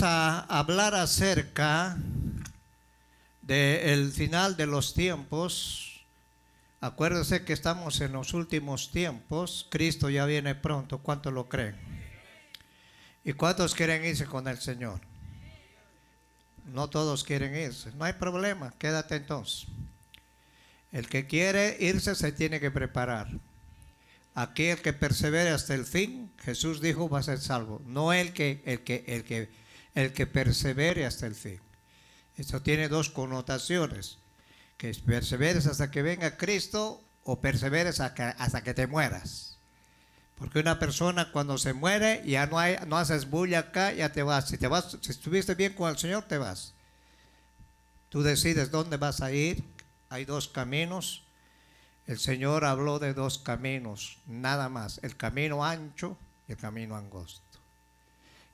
A hablar acerca del final de los tiempos. Acuérdense que estamos en los últimos tiempos. Cristo ya viene pronto. ¿Cuántos lo creen? ¿Y cuántos quieren irse con el Señor? No todos quieren irse. No hay problema, quédate entonces. El que quiere irse se tiene que preparar. Aquí el que persevere hasta el fin, Jesús dijo, va a ser salvo. No el que persevere hasta el fin. Esto tiene dos connotaciones. Que perseveres hasta que venga Cristo o perseveres hasta que te mueras. Porque una persona cuando se muere ya no haces bulla acá, ya te vas. Si estuviste bien con el Señor, te vas. Tú decides dónde vas a ir. Hay dos caminos. El Señor habló de dos caminos, nada más. El camino ancho y el camino angosto.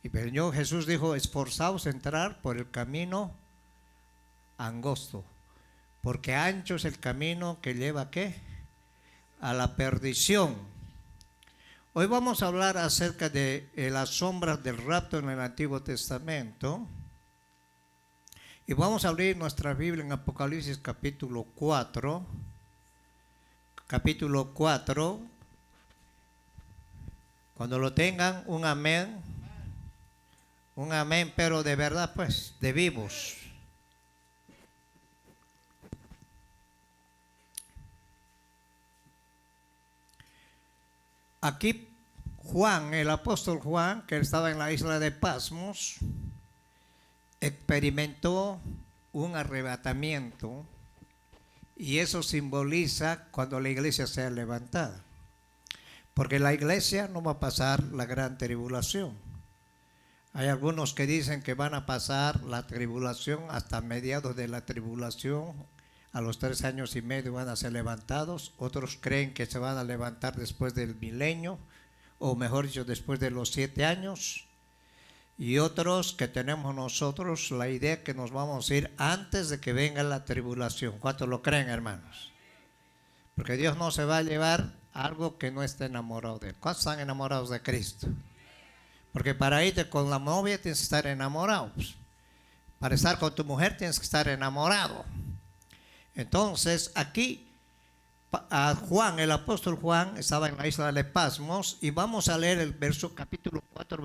Y el Señor Jesús dijo, esforzaos a entrar por el camino angosto. Porque ancho es el camino que lleva ¿a qué? A la perdición. Hoy vamos a hablar acerca de las sombras del rapto en el Antiguo Testamento. Y vamos a abrir nuestra Biblia en Apocalipsis capítulo 4. Capítulo 4. Cuando lo tengan, un amén. Un amén, pero de verdad, pues, de vivos. Aquí Juan, el apóstol Juan, que estaba en la isla de Patmos, experimentó un arrebatamiento y eso simboliza cuando la iglesia sea levantada. Porque la iglesia no va a pasar la gran tribulación. Hay algunos que dicen que van a pasar la tribulación hasta mediados de la tribulación. A los 3 años y medio van a ser levantados. Otros creen que se van a levantar después del milenio, o mejor dicho, después de los 7 años. Y otros que tenemos nosotros la idea que nos vamos a ir antes de que venga la tribulación. ¿Cuántos lo creen, hermanos? Porque Dios no se va a llevar algo que no esté enamorado de él. ¿Cuántos están enamorados de Cristo? Porque para irte con la novia tienes que estar enamorado. Para estar con tu mujer tienes que estar enamorado. Entonces aquí Juan, el apóstol Juan, estaba en la isla de Patmos y vamos a leer el verso, capítulo 4,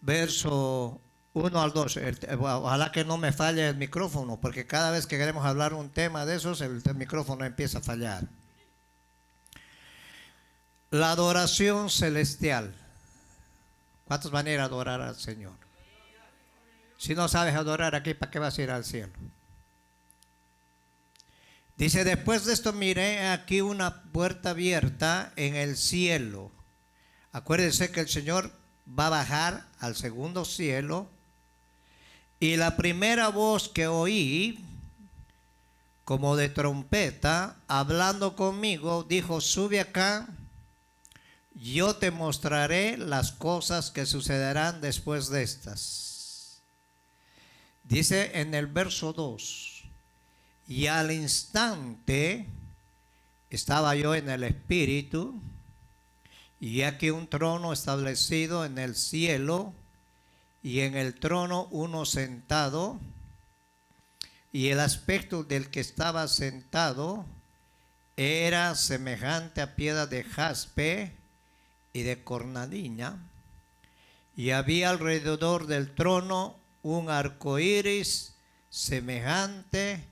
verso 1 al 2. Ojalá que no me falle el micrófono, porque cada vez que queremos hablar un tema de esos, el micrófono empieza a fallar. La adoración celestial. ¿Cuántas maneras de adorar al Señor? Si no sabes adorar aquí, ¿para qué vas a ir al cielo? Dice, después de esto miré aquí una puerta abierta en el cielo. Acuérdense que el Señor va a bajar al segundo cielo. Y la primera voz que oí, como de trompeta, hablando conmigo, dijo, sube acá, yo te mostraré las cosas que sucederán después de estas. Dice en el verso 2. Y al instante estaba yo en el Espíritu, y aquí un trono establecido en el cielo, y en el trono uno sentado, y el aspecto del que estaba sentado era semejante a piedra de jaspe y de cornalina, y había alrededor del trono un arco iris semejante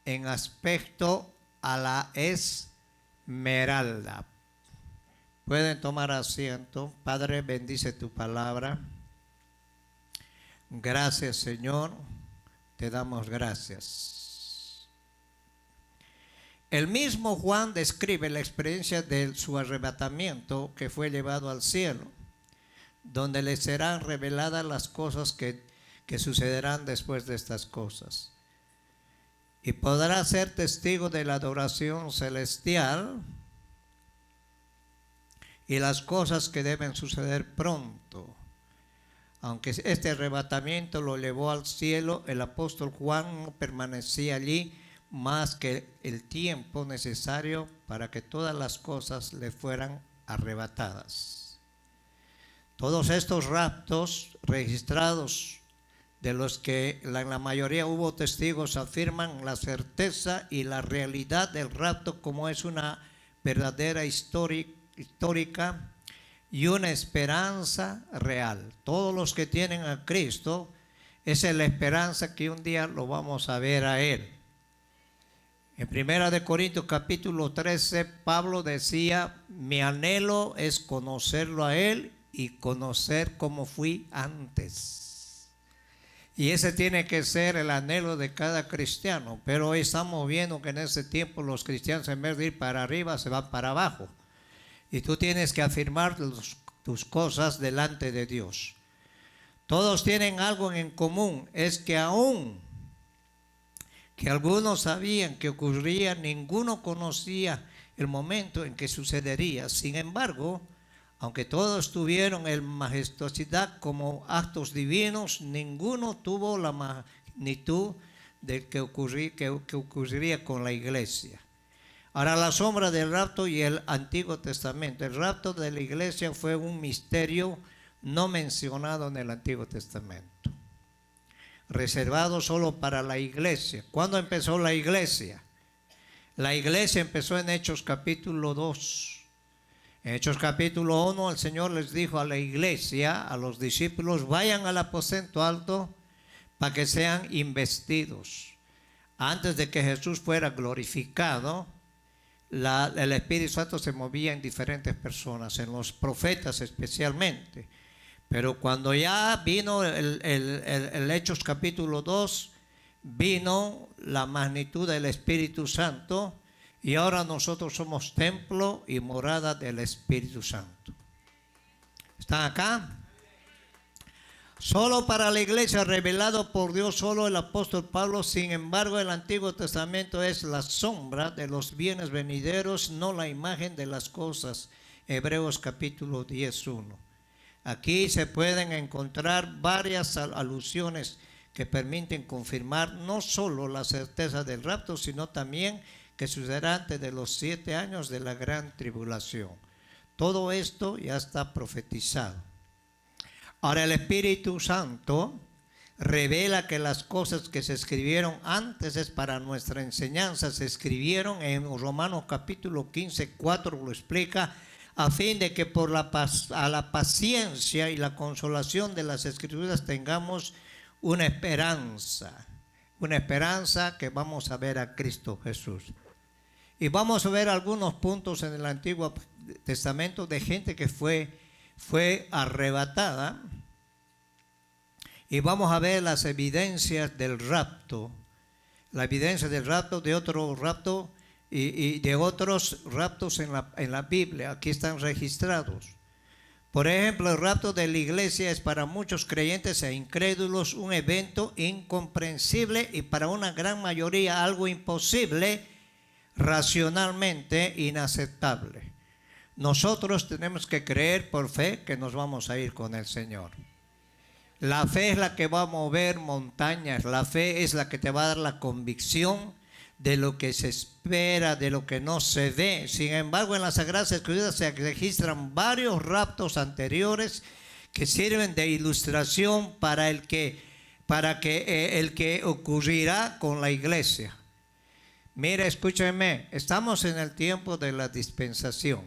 en aspecto a la esmeralda. Pueden tomar asiento. Padre, bendice tu palabra. Gracias, Señor. Te damos gracias. El mismo Juan describe la experiencia de su arrebatamiento, que fue llevado al cielo, donde le serán reveladas las cosas que sucederán después de estas cosas. Y podrá ser testigo de la adoración celestial y las cosas que deben suceder pronto. Aunque este arrebatamiento lo llevó al cielo, el apóstol Juan no permanecía allí más que el tiempo necesario para que todas las cosas le fueran arrebatadas. Todos estos raptos registrados, de los que la mayoría hubo testigos, afirman la certeza y la realidad del rapto como es una verdadera histórica y una esperanza real. Todos los que tienen a Cristo, esa es la esperanza que un día lo vamos a ver a Él. En 1 Corintios capítulo 13, Pablo decía, mi anhelo es conocerlo a Él y conocer cómo fui antes. Y ese tiene que ser el anhelo de cada cristiano. Pero hoy estamos viendo que en ese tiempo los cristianos, en vez de ir para arriba, se van para abajo. Y tú tienes que afirmar tus cosas delante de Dios. Todos tienen algo en común, es que aún que algunos sabían que ocurría, ninguno conocía el momento en que sucedería. Sin embargo, aunque todos tuvieron el majestuosidad como actos divinos, ninguno tuvo la magnitud de que ocurriría con la iglesia. Ahora, la sombra del rapto y el Antiguo Testamento. El rapto de la iglesia fue un misterio no mencionado en el Antiguo Testamento, reservado solo para la iglesia. ¿Cuándo empezó la iglesia? La iglesia empezó en Hechos capítulo 2. En Hechos capítulo 1 el Señor les dijo a la iglesia, a los discípulos, vayan al aposento alto para que sean investidos. Antes de que Jesús fuera glorificado, el Espíritu Santo se movía en diferentes personas, en los profetas especialmente. Pero cuando ya vino el Hechos capítulo 2, vino la magnitud del Espíritu Santo. Y ahora nosotros somos templo y morada del Espíritu Santo. ¿Están acá? Solo para la iglesia, revelado por Dios, solo el apóstol Pablo. Sin embargo, el Antiguo Testamento es la sombra de los bienes venideros, no la imagen de las cosas. Hebreos capítulo 10:1. Aquí se pueden encontrar varias alusiones que permiten confirmar no solo la certeza del rapto, sino también que sucederá antes de los 7 años de la gran tribulación. Todo esto ya está profetizado. Ahora, el Espíritu Santo revela que las cosas que se escribieron antes es para nuestra enseñanza. Se escribieron en Romanos capítulo 15:4, lo explica, a fin de que por la paciencia y la consolación de las Escrituras tengamos una esperanza que vamos a ver a Cristo Jesús. Y vamos a ver algunos puntos en el Antiguo Testamento de gente que fue arrebatada. Y vamos a ver las evidencias del rapto. La evidencia del rapto, de otro rapto y de otros raptos en la Biblia. Aquí están registrados. Por ejemplo, el rapto de la iglesia es para muchos creyentes e incrédulos un evento incomprensible y para una gran mayoría algo imposible, racionalmente inaceptable. Nosotros tenemos que creer por fe que nos vamos a ir con el Señor. La fe es la que va a mover montañas, la fe es la que te va a dar la convicción de lo que se espera, de lo que no se ve. Sin embargo, en las Sagradas Escrituras se registran varios raptos anteriores que sirven de ilustración para el que ocurrirá con la iglesia. Mira, escúcheme, estamos en el tiempo de la dispensación.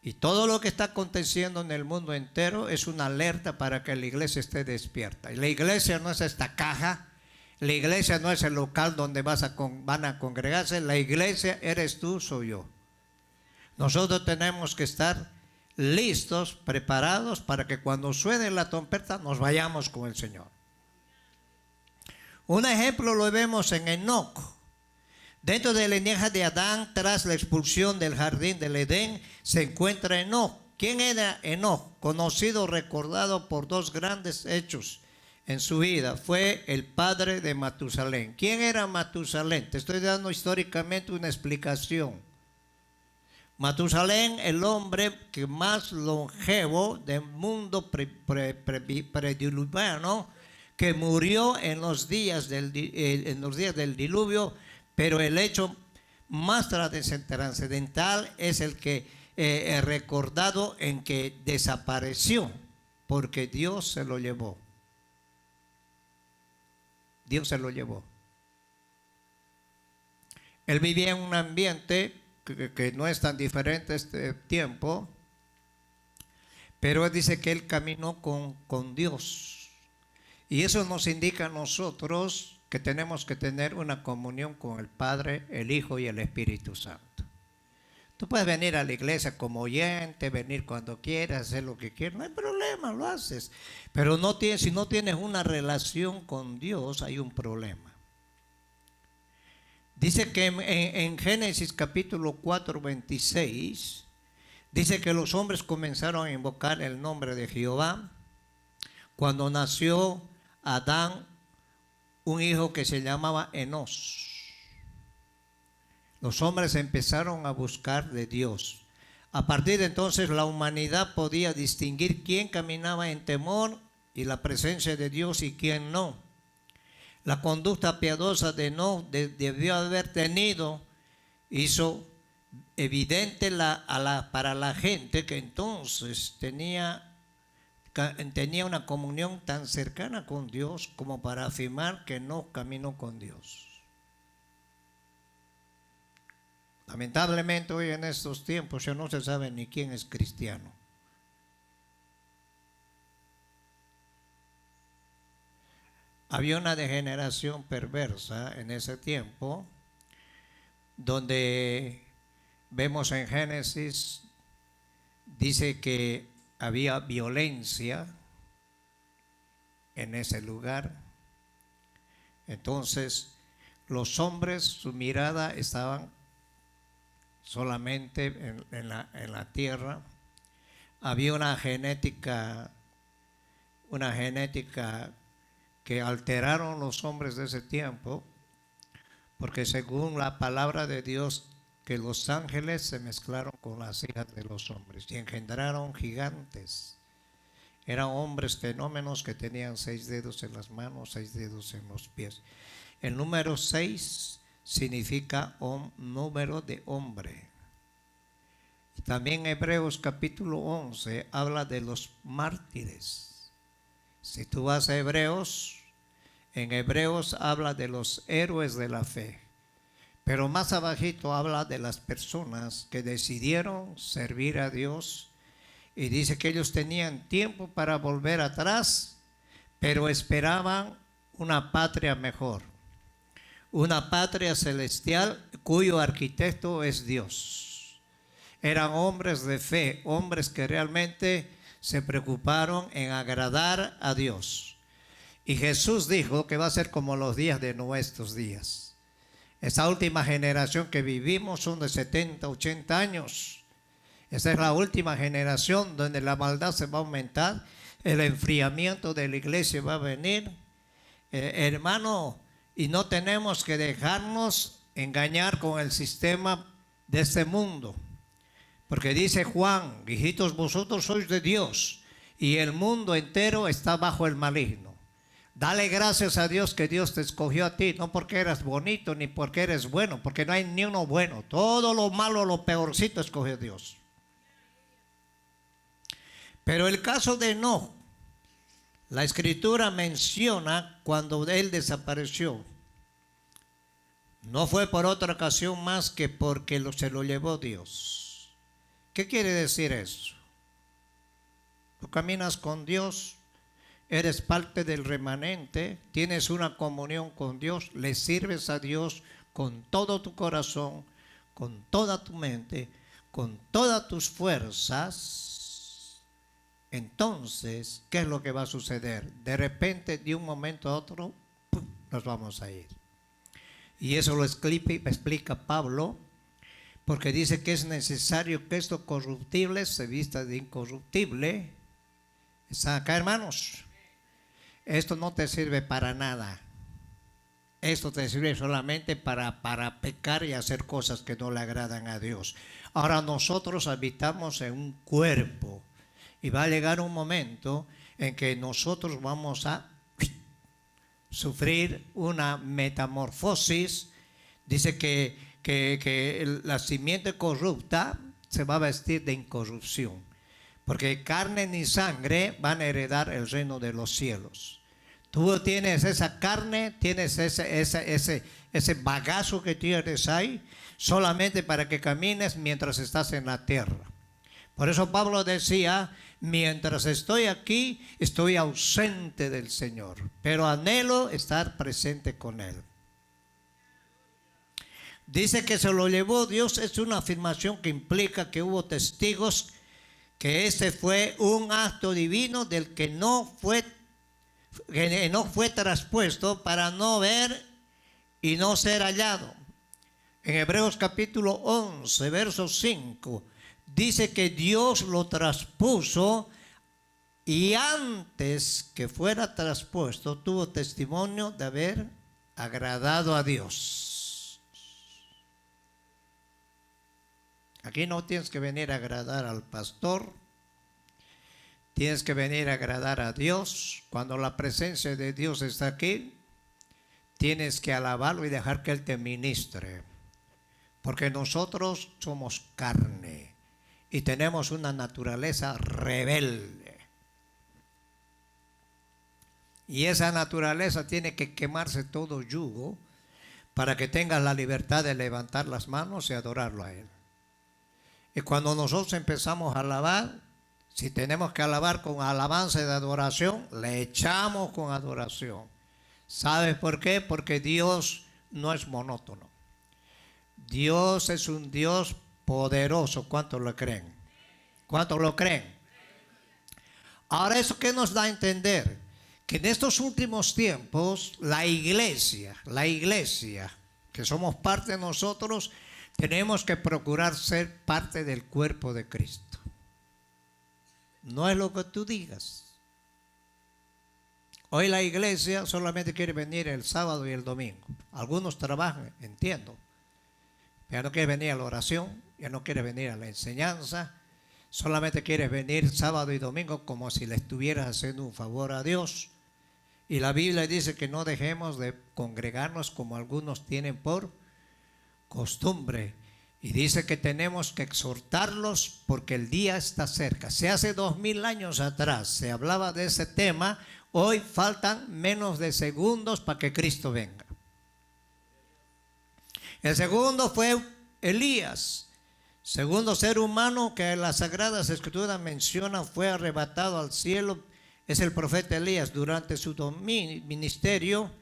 Y todo lo que está aconteciendo en el mundo entero es una alerta para que la iglesia esté despierta. Y la iglesia no es esta caja. La iglesia no es el local donde van a congregarse. La iglesia eres tú, soy yo. Nosotros tenemos que estar listos, preparados para que cuando suene la trompeta nos vayamos con el Señor. Un ejemplo lo vemos en Enoc. Dentro de la linaje de Adán, tras la expulsión del jardín del Edén, se encuentra Enoc. ¿Quién era Enoc? Conocido, recordado por dos grandes hechos en su vida. Fue el padre de Matusalén. ¿Quién era Matusalén? Te estoy dando históricamente una explicación. Matusalén, el hombre que más longevo del mundo prediluviano, que murió en los días del diluvio. Pero el hecho más trascendental es el que recordado en que desapareció porque Dios se lo llevó. Dios se lo llevó. Él vivía en un ambiente que no es tan diferente este tiempo, pero él dice que él caminó con Dios. Y eso nos indica a nosotros que tenemos que tener una comunión con el Padre, el Hijo y el Espíritu Santo. Tú puedes venir a la iglesia como oyente, venir cuando quieras, hacer lo que quieras, no hay problema, lo haces. Pero si no tienes una relación con Dios, hay un problema. Dice que en Génesis capítulo 4, 26, dice que los hombres comenzaron a invocar el nombre de Jehová cuando nació Adán, un hijo que se llamaba Enos. Los hombres empezaron a buscar de Dios. A partir de entonces la humanidad podía distinguir quién caminaba en temor y la presencia de Dios y quién no. La conducta piadosa de Enos debió haber tenido, hizo evidente para la gente que entonces tenía una comunión tan cercana con Dios como para afirmar que no caminó con Dios. Lamentablemente hoy en estos tiempos ya no se sabe ni quién es cristiano. Había una degeneración perversa en ese tiempo, donde vemos en Génesis, dice que había violencia en ese lugar. Entonces, los hombres, su mirada estaban solamente en la tierra. Había una genética que alteraron los hombres de ese tiempo, porque según la palabra de Dios, que los ángeles se mezclaron con las hijas de los hombres y engendraron gigantes. Eran hombres fenómenos que tenían 6 dedos en las manos, 6 dedos en los pies. El número 6 significa número de hombre. Y también Hebreos capítulo 11 habla de los mártires. Si tú vas a Hebreos, en Hebreos habla de los héroes de la fe. Pero más abajito habla de las personas que decidieron servir a Dios. Y dice que ellos tenían tiempo para volver atrás, pero esperaban una patria mejor. Una patria celestial cuyo arquitecto es Dios. Eran hombres de fe, hombres que realmente se preocuparon en agradar a Dios. Y Jesús dijo que va a ser como los días de nuestros días. Esa última generación que vivimos son de 70, 80 años. Esa es la última generación donde la maldad se va a aumentar, el enfriamiento de la iglesia va a venir. Hermano, y no tenemos que dejarnos engañar con el sistema de este mundo. Porque dice Juan, hijitos, vosotros sois de Dios y el mundo entero está bajo el maligno. Dale gracias a Dios que Dios te escogió a ti, no porque eras bonito ni porque eres bueno, porque no hay ni uno bueno. Todo lo malo, lo peorcito escogió Dios. Pero el caso de Enoch, la escritura menciona cuando él desapareció. No fue por otra ocasión más que porque se lo llevó Dios. ¿Qué quiere decir eso? Tú caminas con Dios, eres parte del remanente, tienes una comunión con Dios, le sirves a Dios con todo tu corazón, con toda tu mente, con todas tus fuerzas. Entonces, ¿qué es lo que va a suceder? De repente, de un momento a otro, ¡pum!, nos vamos a ir. Y eso lo explica Pablo, porque dice que es necesario que esto corruptible se vista de incorruptible. ¿Están acá, hermanos? Esto no te sirve para nada. Esto te sirve solamente para pecar y hacer cosas que no le agradan a Dios. Ahora nosotros habitamos en un cuerpo y va a llegar un momento en que nosotros vamos a sufrir una metamorfosis. Dice que la simiente corrupta se va a vestir de incorrupción, porque carne ni sangre van a heredar el reino de los cielos. Tú tienes esa carne, tienes ese bagazo que tienes ahí, solamente para que camines mientras estás en la tierra. Por eso Pablo decía, mientras estoy aquí, estoy ausente del Señor, pero anhelo estar presente con Él. Dice que se lo llevó Dios, es una afirmación que implica que hubo testigos, que ese fue un acto divino del que no fue traspuesto para no ver y no ser hallado. En Hebreos capítulo 11, verso 5, dice que Dios lo traspuso y antes que fuera traspuesto tuvo testimonio de haber agradado a Dios. Aquí no tienes que venir a agradar al pastor, tienes que venir a agradar a Dios. Cuando la presencia de Dios está aquí, tienes que alabarlo y dejar que Él te ministre. Porque nosotros somos carne y tenemos una naturaleza rebelde. Y esa naturaleza tiene que quemarse todo yugo para que tengas la libertad de levantar las manos y adorarlo a Él. Y cuando nosotros empezamos a alabar, si tenemos que alabar con alabanza y de adoración, le echamos con adoración. ¿Sabes por qué? Porque Dios no es monótono. Dios es un Dios poderoso. ¿Cuántos lo creen? ¿Cuántos lo creen? Ahora, ¿eso qué nos da a entender? Que en estos últimos tiempos, la iglesia, que somos parte de nosotros, tenemos que procurar ser parte del cuerpo de Cristo. No es lo que tú digas. Hoy la iglesia solamente quiere venir el sábado y el domingo. Algunos trabajan, entiendo. Ya no quiere venir a la oración, ya no quiere venir a la enseñanza. Solamente quiere venir sábado y domingo como si le estuvieras haciendo un favor a Dios. Y la Biblia dice que no dejemos de congregarnos como algunos tienen por costumbre, y dice que tenemos que exhortarlos porque el día está cerca. Si hace 2000 años atrás se hablaba de ese tema, hoy faltan menos de segundos para que Cristo venga. El segundo fue Elías, segundo ser humano que las Sagradas Escrituras mencionan fue arrebatado al cielo, es el profeta Elías. Durante su ministerio,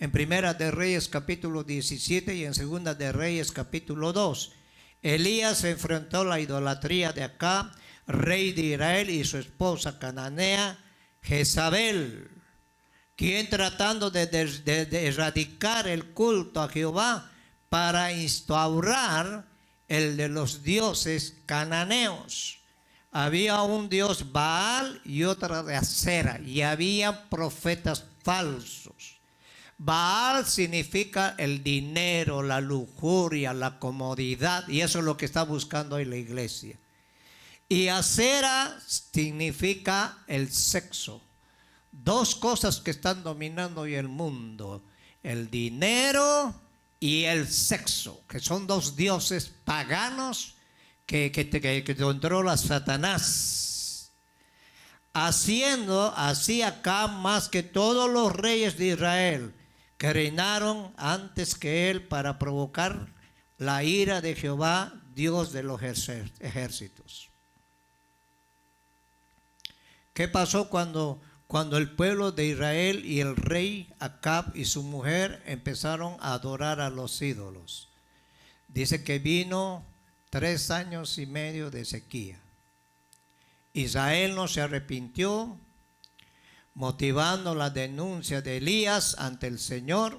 en Primera de Reyes capítulo 17 y en Segunda de Reyes capítulo 2. Elías se enfrentó a la idolatría de Acab, rey de Israel, y su esposa cananea Jezabel, quien tratando de erradicar el culto a Jehová para instaurar el de los dioses cananeos. Había un dios Baal y otra de Acera, y había profetas falsos. Baal significa el dinero, la lujuria, la comodidad, y eso es lo que está buscando hoy la iglesia. Y Acera significa el sexo. Dos cosas que están dominando hoy el mundo: el dinero y el sexo, que son dos dioses paganos que controla Satanás. Haciendo así acá más que todos los reyes de Israel que reinaron antes que él, para provocar la ira de Jehová, Dios de los ejércitos. ¿Qué pasó cuando el pueblo de Israel y el rey Acab y su mujer empezaron a adorar a los ídolos? Dice que vino 3 años y medio de sequía. Israel no se arrepintió, motivando la denuncia de Elías ante el Señor.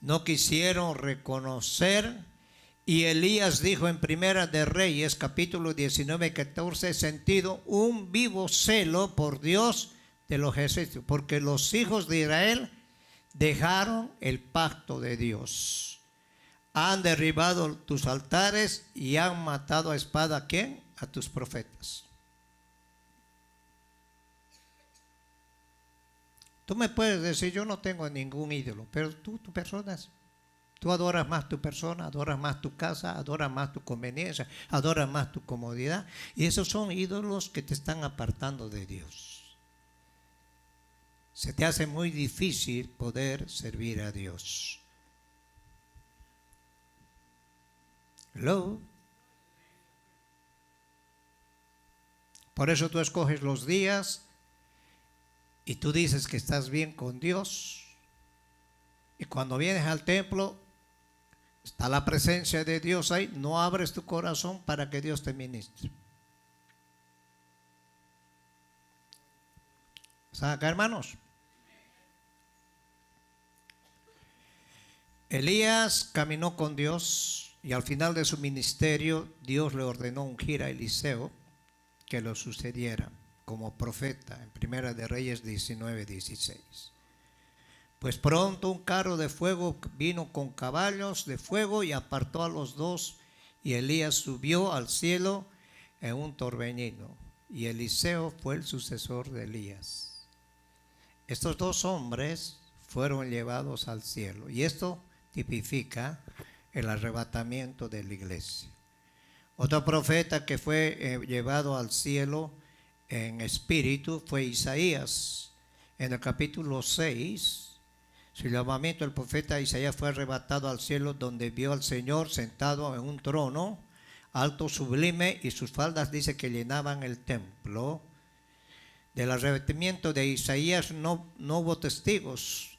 No quisieron reconocer, y Elías dijo en Primera de Reyes capítulo 19, 14, sentido un vivo celo por Dios de los ejércitos, porque los hijos de Israel dejaron el pacto de Dios, han derribado tus altares y han matado a espada ¿a quién? A tus profetas. Tú me puedes decir, yo no tengo ningún ídolo, pero tú Tú adoras más tu persona, adoras más tu casa, adoras más tu conveniencia, adoras más tu comodidad. Y esos son ídolos que te están apartando de Dios. Se te hace muy difícil poder servir a Dios. Hello. Por eso tú escoges los días y tú dices que estás bien con Dios. Y cuando vienes al templo, está la presencia de Dios ahí, no abres tu corazón para que Dios te ministre. ¿Están acá, hermanos? Elías caminó con Dios y al final de su ministerio Dios le ordenó ungir a Eliseo que lo sucediera como profeta en Primera de Reyes 19:16. Pues pronto un carro de fuego vino con caballos de fuego y apartó a los dos, y Elías subió al cielo en un torbellino, y Eliseo fue el sucesor de Elías. Estos dos hombres fueron llevados al cielo, y esto tipifica el arrebatamiento de la iglesia. Otro profeta que fue llevado al cielo en espíritu fue Isaías. En el capítulo 6, su llamamiento, el profeta Isaías fue arrebatado al cielo, donde vio al Señor sentado en un trono alto, sublime, y sus faldas dice que llenaban el templo. Del arrebatamiento de Isaías no hubo testigos.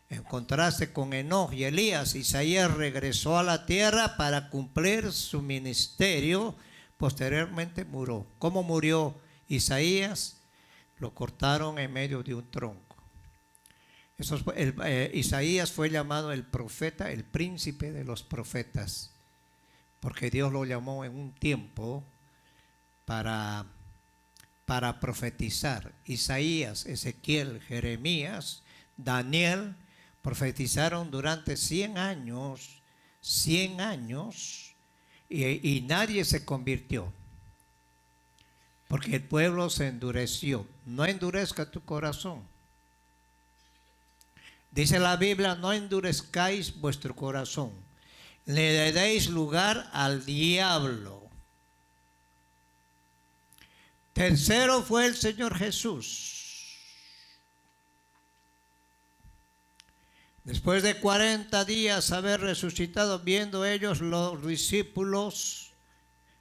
En contraste con Enoc y Elías, Isaías regresó a la tierra para cumplir su ministerio. Posteriormente murió. ¿Cómo murió Isaías? Lo cortaron en medio de un tronco. Isaías fue llamado el profeta, el príncipe de los profetas, porque Dios lo llamó en un tiempo para profetizar. Isaías, Ezequiel, Jeremías, Daniel profetizaron durante 100 años, y nadie se convirtió, porque el pueblo se endureció. No endurezca tu corazón. Dice la Biblia, no endurezcáis vuestro corazón, le deis lugar al diablo. Tercero fue el Señor Jesús. Después de 40 días haber resucitado, viendo ellos los discípulos,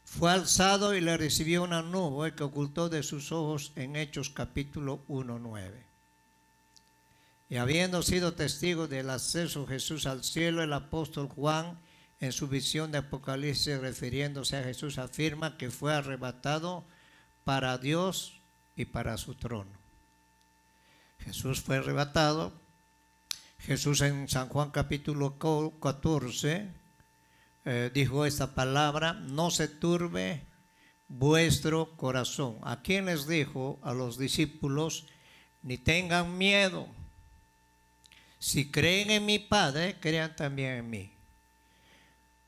fue alzado y le recibió una nube que ocultó de sus ojos, en Hechos capítulo 1:9. Y habiendo sido testigo del ascenso de Jesús al cielo, el apóstol Juan, en su visión de Apocalipsis, refiriéndose a Jesús, afirma que fue arrebatado para Dios y para su trono. Jesús fue arrebatado. Jesús en San Juan capítulo 14 dijo esta palabra: no se turbe vuestro corazón. ¿A quién les dijo? A los discípulos: ni tengan miedo. Si creen en mi Padre, crean también en mí.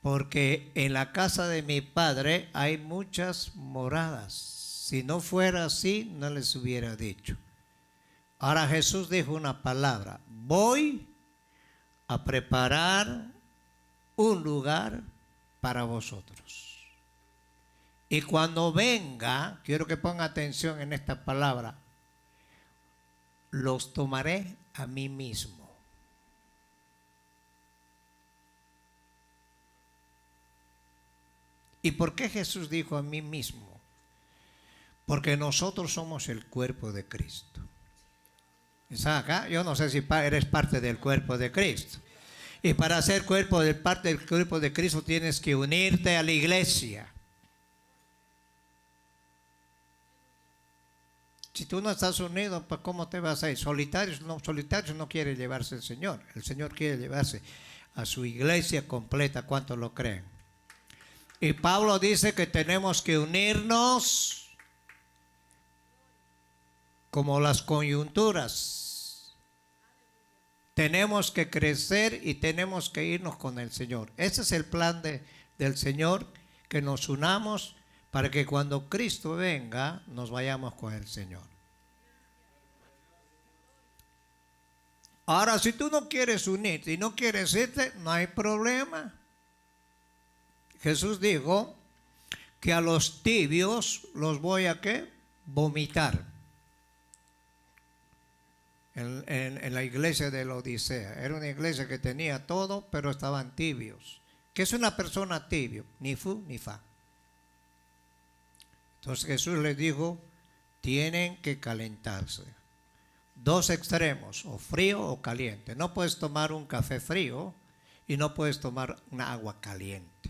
Porque en la casa de mi Padre hay muchas moradas. Si no fuera así, no les hubiera dicho. Ahora Jesús dijo una palabra: voy a preparar un lugar para vosotros. Y cuando venga, quiero que ponga atención en esta palabra, los tomaré a mí mismo. ¿Y por qué Jesús dijo a mí mismo? Porque nosotros somos el cuerpo de Cristo. ¿Está acá? Yo no sé si eres parte del cuerpo de Cristo. Y para ser parte del cuerpo de Cristo tienes que unirte a la iglesia. Si tú no estás unido, pues ¿cómo te vas a ir? Solitarios no quiere llevarse el Señor. El Señor quiere llevarse a su iglesia completa. ¿Cuántos lo creen? Y Pablo dice que tenemos que unirnos como las coyunturas. Tenemos que crecer y tenemos que irnos con el Señor. Ese es el plan del Señor, que nos unamos para que cuando Cristo venga nos vayamos con el Señor. Ahora, si tú no quieres unirte y no quieres irte, no hay problema. Jesús dijo que a los tibios los voy a ¿qué? Vomitar. En la iglesia de la Odisea. Era una iglesia que tenía todo, pero estaban tibios. ¿Qué es una persona tibio? Ni fu ni fa. Entonces Jesús les dijo, tienen que calentarse. Dos extremos, o frío o caliente. No puedes tomar un café frío y no puedes tomar una agua caliente.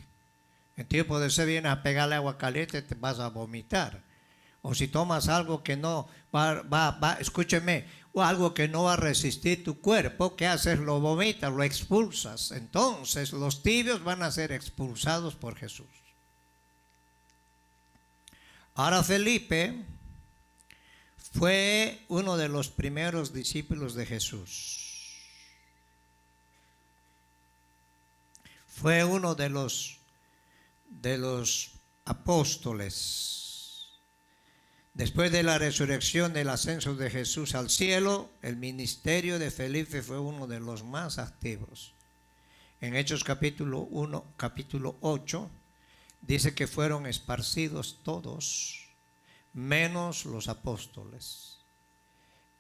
En tiempo de sed vienes a pegarle agua caliente, te vas a vomitar. O si tomas algo que no escúcheme, o algo que no va a resistir tu cuerpo, ¿qué haces? Lo vomitas, lo expulsas. Entonces los tibios van a ser expulsados por Jesús. Ahora Felipe fue uno de los primeros discípulos de Jesús. Fue uno de los apóstoles. Después de la resurrección, del ascenso de Jesús al cielo, el ministerio de Felipe fue uno de los más activos. En Hechos capítulo 1, capítulo 8, dice que fueron esparcidos todos, menos los apóstoles.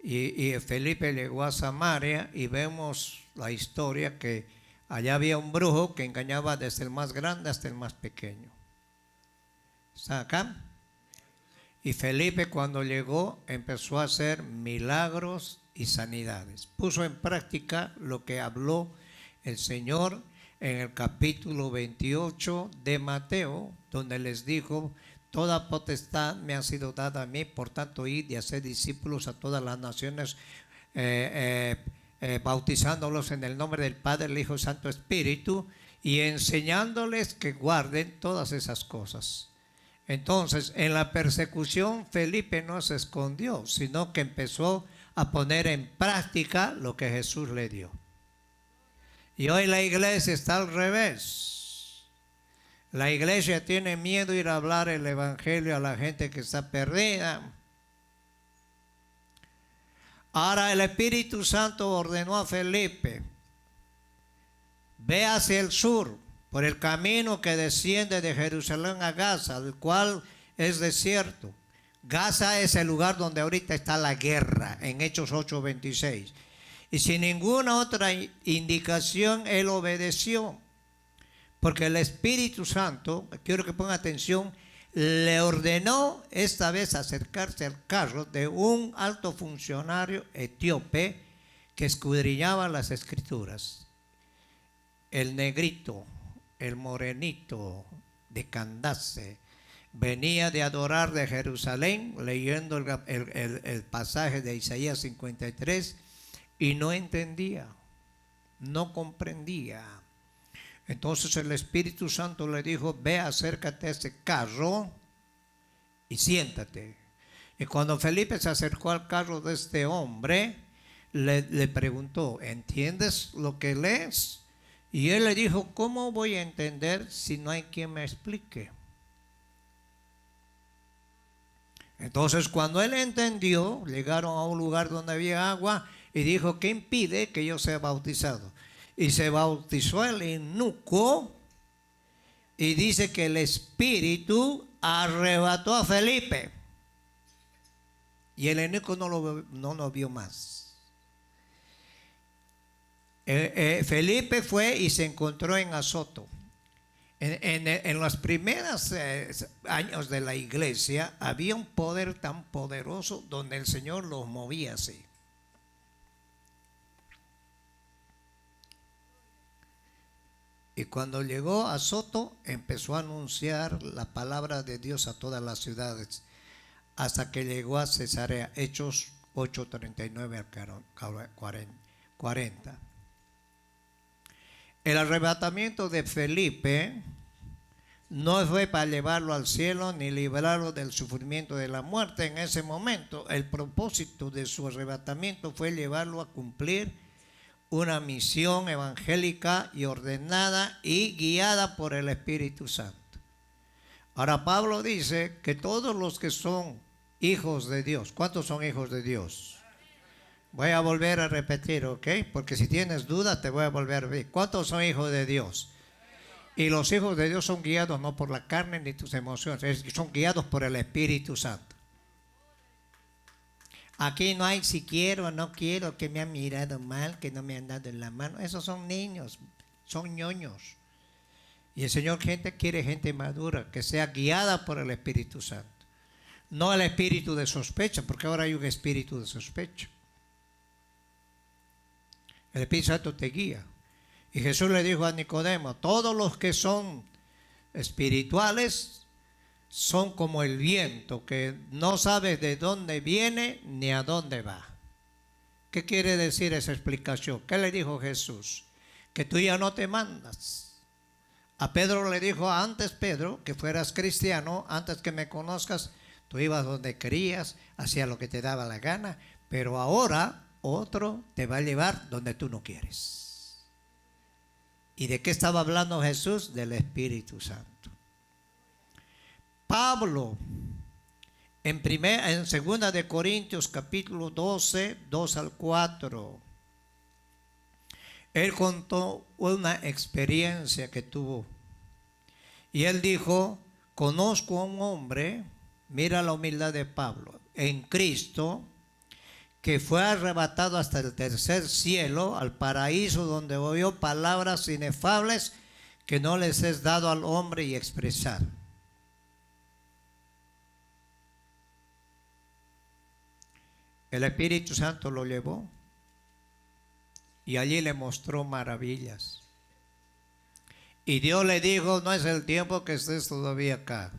Y Felipe llegó a Samaria y vemos la historia que allá había un brujo que engañaba desde el más grande hasta el más pequeño. ¿Está acá? Y Felipe cuando llegó empezó a hacer milagros y sanidades. Puso en práctica lo que habló el Señor en el capítulo 28 de Mateo, donde les dijo, toda potestad me ha sido dada a mí, por tanto id y hacer discípulos a todas las naciones, bautizándolos en el nombre del Padre, el Hijo y Santo Espíritu, y enseñándoles que guarden todas esas cosas. Entonces, en la persecución, Felipe no se escondió, sino que empezó a poner en práctica lo que Jesús le dio. Y hoy la iglesia está al revés. La iglesia tiene miedo de ir a hablar el evangelio a la gente que está perdida. Ahora el Espíritu Santo ordenó a Felipe, ve hacia el sur, por el camino que desciende de Jerusalén a Gaza, el cual es desierto. Gaza es el lugar donde ahorita está la guerra, en Hechos 8:26. Y sin ninguna otra indicación, él obedeció. Porque el Espíritu Santo, quiero que pongan atención, le ordenó esta vez acercarse al carro de un alto funcionario etíope que escudriñaba las Escrituras. El negrito, el morenito de Candace, venía de adorar de Jerusalén, leyendo el pasaje de Isaías 53, y no entendía, no comprendía. Entonces el Espíritu Santo le dijo, ve, acércate a ese carro y siéntate. Y cuando Felipe se acercó al carro de este hombre, le preguntó, ¿entiendes lo que lees? Y él le dijo, ¿cómo voy a entender si no hay quien me explique? Entonces cuando él entendió, llegaron a un lugar donde había agua y dijo, ¿qué impide que yo sea bautizado? Y se bautizó el eunuco y dice que el Espíritu arrebató a Felipe. Y el eunuco no lo vio más. Felipe fue y se encontró en Azoto. En los primeros años de la iglesia había un poder tan poderoso donde el Señor los movía así. Y cuando llegó a Azoto empezó a anunciar la palabra de Dios a todas las ciudades hasta que llegó a Cesarea. Hechos 8:39 al 40. El arrebatamiento de Felipe no fue para llevarlo al cielo ni librarlo del sufrimiento de la muerte en ese momento. El propósito de su arrebatamiento fue llevarlo a cumplir una misión evangélica y ordenada y guiada por el Espíritu Santo. Ahora Pablo dice que todos los que son hijos de Dios, ¿cuántos son hijos de Dios? Voy a volver a repetir, ¿ok? Porque si tienes dudas te voy a volver a ver. ¿Cuántos son hijos de Dios? Y los hijos de Dios son guiados no por la carne ni tus emociones, son guiados por el Espíritu Santo. Aquí no hay si quiero o no quiero, que me han mirado mal, que no me han dado en la mano. Esos son niños, son ñoños. Y el Señor quiere gente madura, que sea guiada por el Espíritu Santo. No el espíritu de sospecha, porque ahora hay un espíritu de sospecha. El Espíritu Santo te guía. Y Jesús le dijo a Nicodemo, todos los que son espirituales son como el viento, que no sabes de dónde viene ni a dónde va. ¿Qué quiere decir esa explicación? ¿Qué le dijo Jesús? Que tú ya no te mandas. A Pedro le dijo antes, Pedro, que fueras cristiano, antes que me conozcas, tú ibas donde querías, hacías lo que te daba la gana, pero ahora otro te va a llevar donde tú no quieres. ¿Y de qué estaba hablando Jesús? Del Espíritu Santo. Pablo, en 2 de Corintios capítulo 12, 2 al 4, él contó una experiencia que tuvo. Y él dijo, conozco a un hombre, mira la humildad de Pablo, en Cristo, que fue arrebatado hasta el tercer cielo, al paraíso, donde oyó palabras inefables que no les es dado al hombre y expresar. El Espíritu Santo lo llevó y allí le mostró maravillas. Y Dios le dijo, no es el tiempo que estés todavía acá.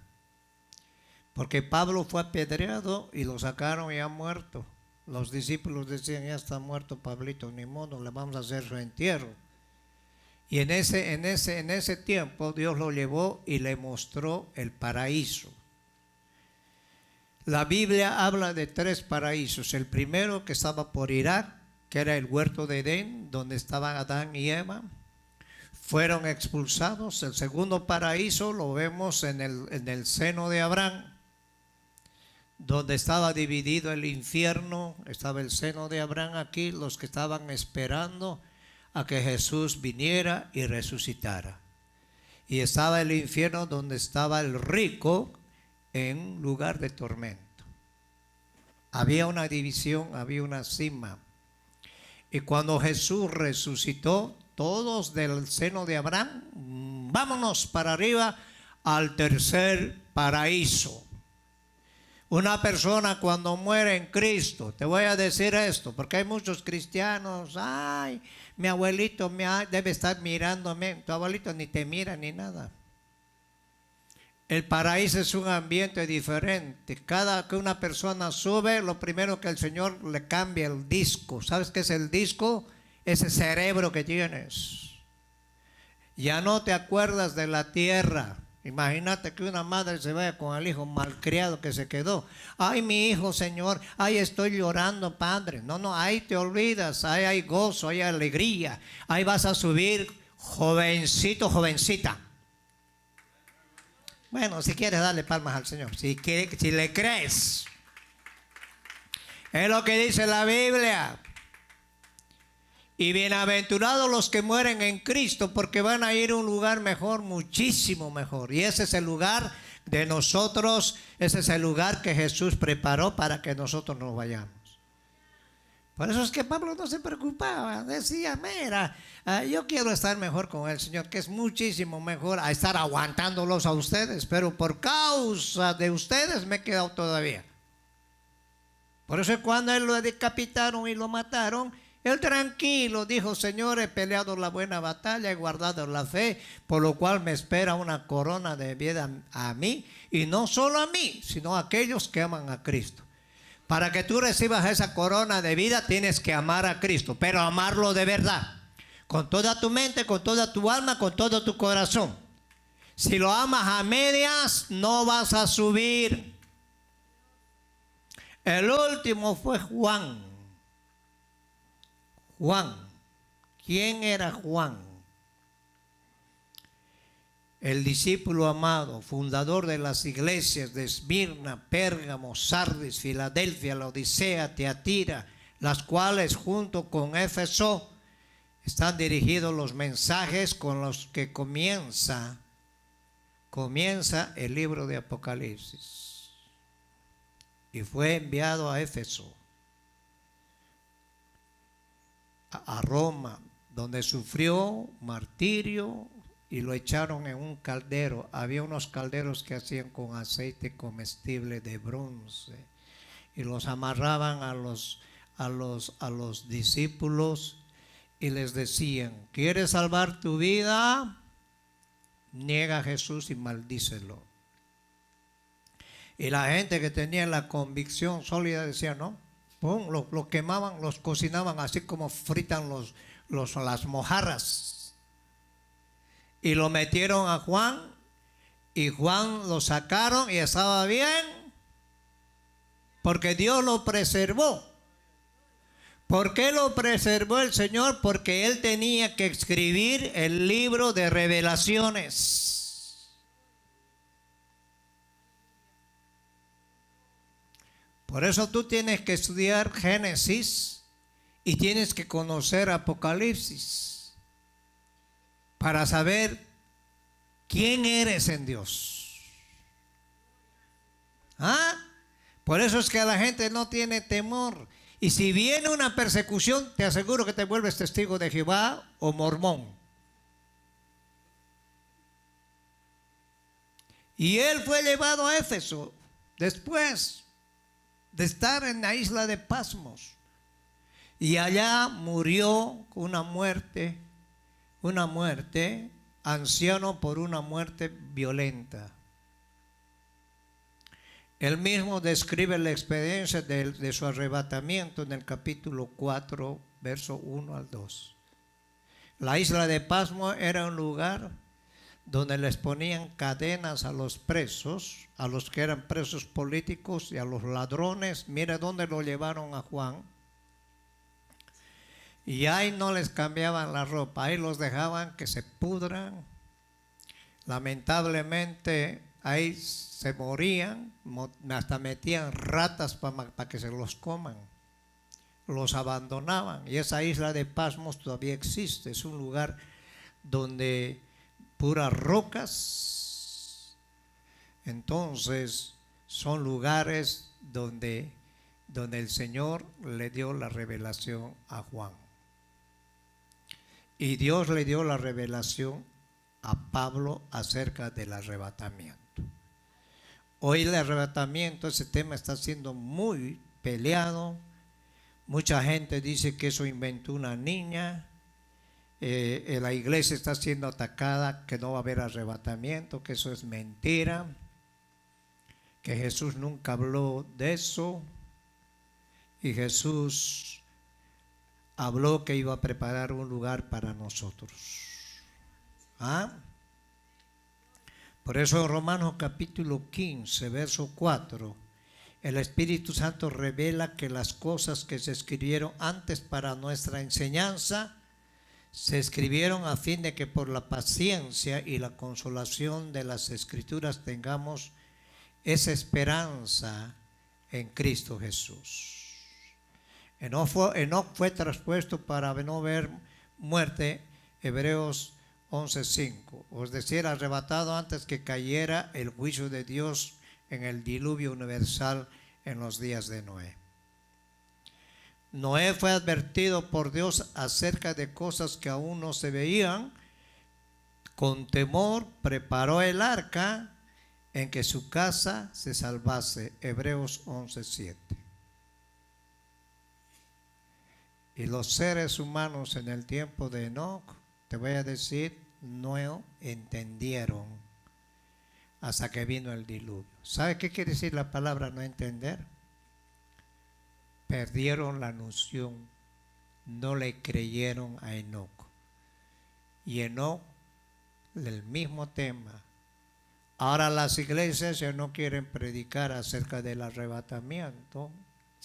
Porque Pablo fue apedreado y lo sacaron ya muerto. Los discípulos decían, ya está muerto Pablito, ni modo, le vamos a hacer su entierro. Y en ese tiempo Dios lo llevó y le mostró el paraíso. La Biblia habla de 3 paraísos. El primero, que estaba por Irak, que era el huerto de Edén, donde estaban Adán y Eva. Fueron expulsados. El segundo paraíso lo vemos en el seno de Abraham, donde estaba dividido el infierno. Estaba el seno de Abraham aquí, los que estaban esperando a que Jesús viniera y resucitara. Y estaba el infierno, donde estaba el rico en lugar de tormento. Había una división, había una cima. Y cuando Jesús resucitó, todos del seno de Abraham, vámonos para arriba al tercer paraíso. Una persona cuando muere en Cristo, te voy a decir esto, porque hay muchos cristianos, ay, mi abuelito debe estar mirándome, tu abuelito ni te mira ni nada. El paraíso es un ambiente diferente. Cada que una persona sube, lo primero que el Señor le cambia el disco. ¿Sabes qué es el disco? Ese cerebro que tienes. Ya no te acuerdas de la tierra. Imagínate que una madre se vaya con el hijo malcriado que se quedó. Ay, mi hijo, Señor, ay, estoy llorando, Padre. No, ahí te olvidas, ahí hay gozo, hay alegría. Ahí vas a subir jovencito, jovencita. Bueno, si quieres darle palmas al Señor, si le crees. Es lo que dice la Biblia. Y bienaventurados los que mueren en Cristo, porque van a ir a un lugar mejor, muchísimo mejor. Y ese es el lugar de nosotros, ese es el lugar que Jesús preparó para que nosotros nos vayamos. Por eso es que Pablo no se preocupaba, decía, mira, yo quiero estar mejor con el Señor, que es muchísimo mejor a estar aguantándolos a ustedes, pero por causa de ustedes me he quedado todavía. Por eso cuando él lo decapitaron y lo mataron, él tranquilo dijo, Señor, he peleado la buena batalla, he guardado la fe, por lo cual me espera una corona de vida a mí, y no solo a mí, sino a aquellos que aman a Cristo. Para que tú recibas esa corona de vida tienes que amar a Cristo, pero amarlo de verdad, con toda tu mente, con toda tu alma, con todo tu corazón. Si lo amas a medias, no vas a subir. El último fue Juan. ¿Quién era Juan? El discípulo amado, fundador de las iglesias de Esmirna, Pérgamo, Sardis, Filadelfia, Laodicea, Teatira, las cuales junto con Éfeso están dirigidos los mensajes con los que comienza el libro de Apocalipsis. Y fue enviado a Éfeso, a Roma, donde sufrió martirio y lo echaron en un caldero. Había unos calderos que hacían con aceite comestible de bronce y los amarraban a los discípulos y les decían: ¿quieres salvar tu vida? Niega a Jesús y maldícelo. Y la gente que tenía la convicción sólida decía: no, pum, lo quemaban, los cocinaban así como fritan las mojarras. Y lo metieron a Juan, y Juan lo sacaron y estaba bien, porque Dios lo preservó. ¿Por qué lo preservó el Señor? Porque Él tenía que escribir el libro de revelaciones. Por eso tú tienes que estudiar Génesis y tienes que conocer Apocalipsis para saber quién eres en Dios. ¿Ah? Por eso es que la gente no tiene temor. Y si viene una persecución, te aseguro que te vuelves testigo de Jehová o mormón. Y él fue llevado a Éfeso después de estar en la isla de Patmos. Y allá murió una muerte, anciano por una muerte violenta. Él mismo describe la experiencia de su arrebatamiento en el capítulo 4, verso 1 al 2. La isla de Patmos era un lugar donde les ponían cadenas a los presos, a los que eran presos políticos y a los ladrones. Mira dónde lo llevaron a Juan. Y ahí no les cambiaban la ropa, ahí los dejaban que se pudran. Lamentablemente ahí se morían, hasta metían ratas para que se los coman. Los abandonaban. Y esa isla de Patmos todavía existe. Es un lugar donde puras rocas. Entonces son lugares donde el Señor le dio la revelación a Juan. Y Dios le dio la revelación a Pablo acerca del arrebatamiento. Hoy el arrebatamiento, ese tema está siendo muy peleado. Mucha gente dice que eso inventó una niña. La iglesia está siendo atacada, que no va a haber arrebatamiento, que eso es mentira, que Jesús nunca habló de eso. Y Jesús habló que iba a preparar un lugar para nosotros. ¿Ah? Por eso en Romanos capítulo 15, verso 4, el Espíritu Santo revela que las cosas que se escribieron antes para nuestra enseñanza se escribieron a fin de que por la paciencia y la consolación de las Escrituras tengamos esa esperanza en Cristo Jesús. Enoc fue traspuesto para no ver muerte, Hebreos 11:5, es decir, arrebatado antes que cayera el juicio de Dios en el diluvio universal en los días de Noé. Noé fue advertido por Dios acerca de cosas que aún no se veían. Con temor preparó el arca en que su casa se salvase. Hebreos 11:7. Y los seres humanos en el tiempo de Enoc, te voy a decir, no entendieron hasta que vino el diluvio. ¿Sabe qué quiere decir la palabra no entender? Perdieron la noción, no le creyeron a Enoc. Y Enoc, el mismo tema. Ahora las iglesias ya no quieren predicar acerca del arrebatamiento.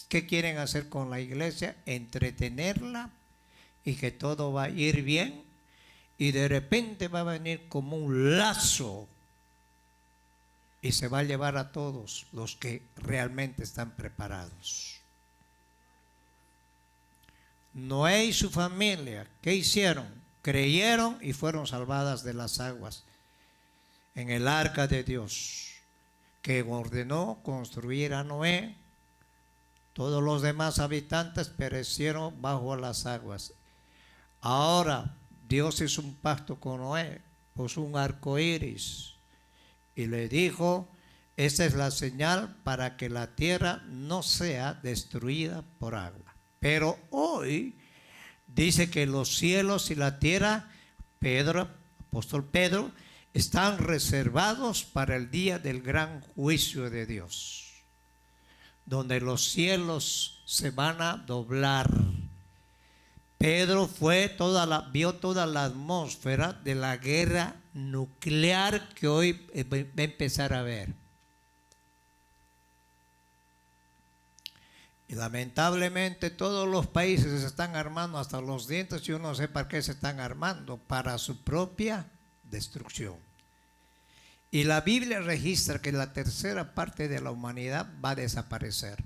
¿Qué quieren hacer con la iglesia? Entretenerla y que todo va a ir bien. Y de repente va a venir como un lazo y se va a llevar a todos los que realmente están preparados. Noé y su familia, ¿qué hicieron? Creyeron y fueron salvadas de las aguas en el arca de Dios, que ordenó construir a Noé. Todos los demás habitantes perecieron bajo las aguas. Ahora Dios hizo un pacto con Noé, puso un arco iris y le dijo: esta es la señal para que la tierra no sea destruida por agua. Pero hoy dice que los cielos y la tierra, apóstol Pedro, están reservados para el día del gran juicio de Dios, donde los cielos se van a doblar. Pedro vio toda la atmósfera de la guerra nuclear que hoy va a empezar a ver. Y lamentablemente todos los países se están armando hasta los dientes. Yo no sé para qué se están armando, para su propia destrucción. Y la Biblia registra que la tercera parte de la humanidad va a desaparecer.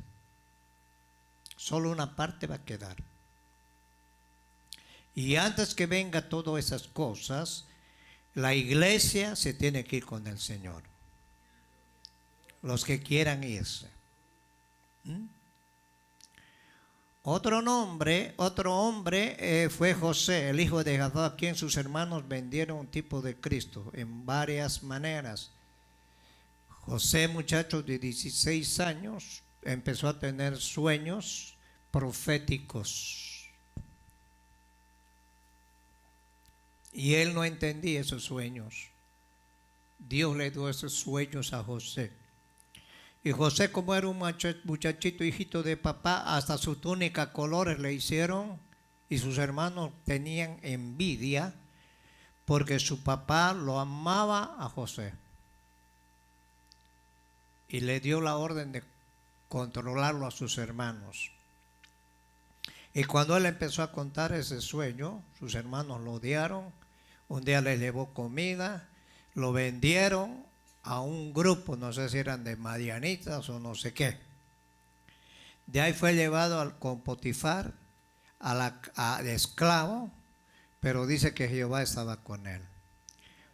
Solo una parte va a quedar. Y antes que venga todas esas cosas, la iglesia se tiene que ir con el Señor. Los que quieran irse. Otro hombre fue José, el hijo de Jacob, a quien sus hermanos vendieron un tipo de Cristo en varias maneras. José, muchacho de 16 años, empezó a tener sueños proféticos. Y él no entendía esos sueños. Dios le dio esos sueños a José. Y José, como era un muchachito, hijito de papá, hasta su túnica colores le hicieron, y sus hermanos tenían envidia porque su papá lo amaba a José. Y le dio la orden de controlarlo a sus hermanos. Y cuando él empezó a contar ese sueño, sus hermanos lo odiaron. Un día le llevó comida, lo vendieron a un grupo, no sé si eran de madianitas o no sé qué. De ahí fue llevado con Potifar de esclavo, pero dice que Jehová estaba con él.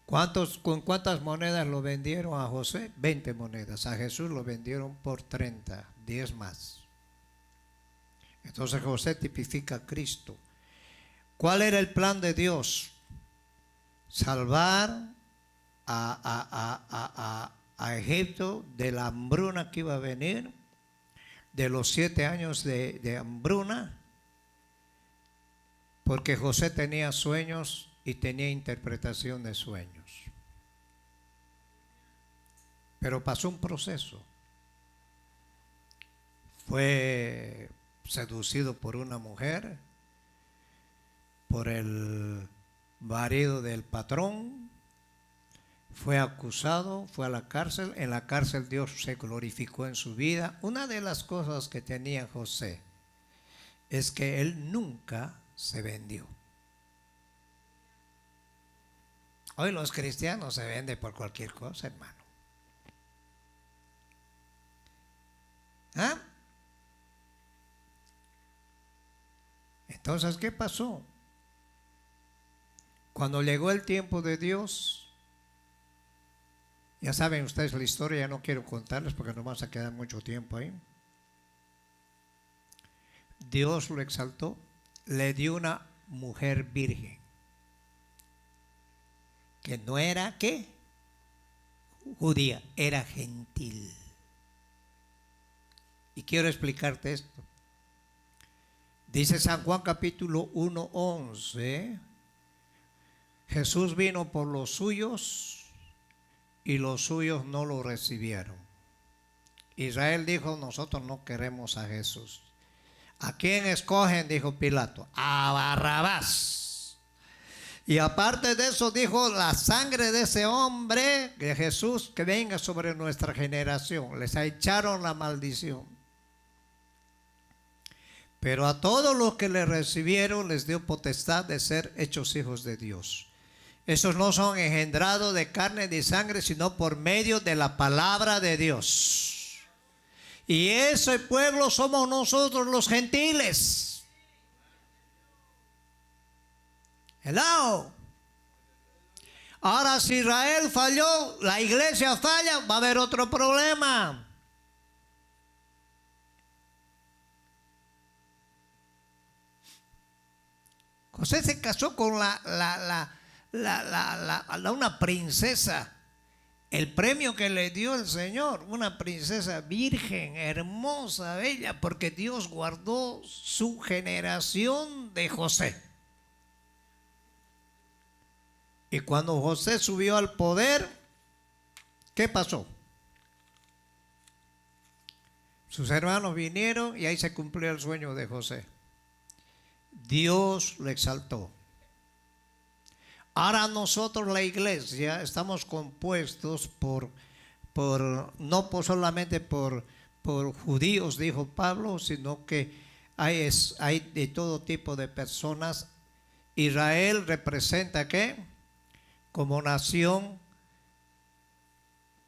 ¿Con cuántas monedas lo vendieron a José? 20 monedas. A Jesús lo vendieron por 30, 10 más. Entonces José tipifica a Cristo. ¿Cuál era el plan de Dios? Salvar a Egipto de la hambruna que iba a venir, de los 7 años de hambruna, porque José tenía sueños y tenía interpretación de sueños. Pero pasó un proceso. Fue seducido por una mujer, por el marido del patrón. Fue acusado, fue a la cárcel. En la cárcel Dios se glorificó en su vida. Una de las cosas que tenía José es que él nunca se vendió. Hoy los cristianos se venden por cualquier cosa, hermano. ¿Ah? Entonces, ¿qué pasó? Cuando llegó el tiempo de Dios, ya saben ustedes la historia, ya no quiero contarles porque no vamos a quedar mucho tiempo ahí. Dios lo exaltó, le dio una mujer virgen, que no era, ¿qué? Judía, era gentil. Y quiero explicarte esto. Dice San Juan capítulo 1:11, Jesús vino por los suyos y los suyos no lo recibieron. Israel dijo: nosotros no queremos a Jesús. ¿A quién escogen?, dijo Pilato. A Barrabás. Y aparte de eso dijo: la sangre de ese hombre, de Jesús, que venga sobre nuestra generación. Les echaron la maldición. Pero a todos los que le recibieron les dio potestad de ser hechos hijos de Dios. Esos no son engendrados de carne ni sangre, sino por medio de la palabra de Dios. Y ese pueblo somos nosotros los gentiles. Hello. Ahora si Israel falló, la iglesia falla, va a haber otro problema. José se casó con una princesa. El premio que le dio el Señor, una princesa virgen, hermosa, bella, porque Dios guardó su generación de José. Y cuando José subió al poder, ¿qué pasó? Sus hermanos vinieron y ahí se cumplió el sueño de José. Dios lo exaltó. Ahora nosotros, la iglesia, estamos compuestos no solamente por judíos, dijo Pablo, sino que hay de todo tipo de personas. Israel representa ¿qué? Como nación,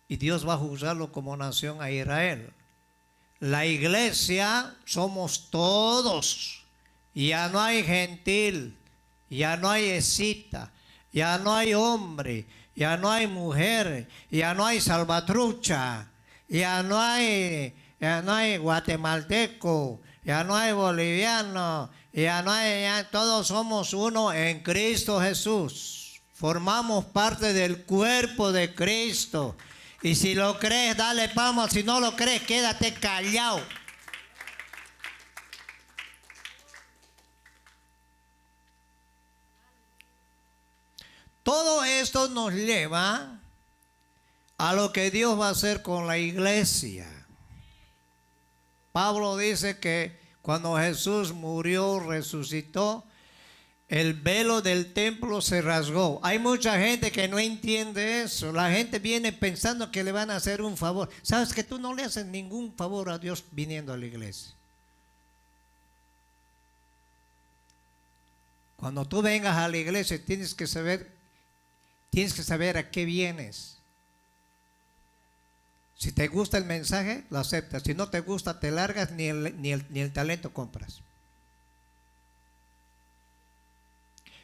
y Dios va a juzgarlo como nación a Israel. La iglesia somos todos. Ya no hay gentil, ya no hay escita, ya no hay hombre, ya no hay mujer, ya no hay salvatrucha, ya no hay guatemalteco, ya no hay boliviano, todos somos uno en Cristo Jesús. Formamos parte del cuerpo de Cristo. Y si lo crees, dale palmas. Si no lo crees, quédate callado. Todo esto nos lleva a lo que Dios va a hacer con la iglesia. Pablo dice que cuando Jesús murió, resucitó, el velo del templo se rasgó. Hay mucha gente que no entiende eso. La gente viene pensando que le van a hacer un favor. ¿Sabes que tú no le haces ningún favor a Dios viniendo a la iglesia? Cuando tú vengas a la iglesia tienes que saber a qué vienes. Si te gusta el mensaje, lo aceptas. Si no te gusta, te largas, ni el talento compras.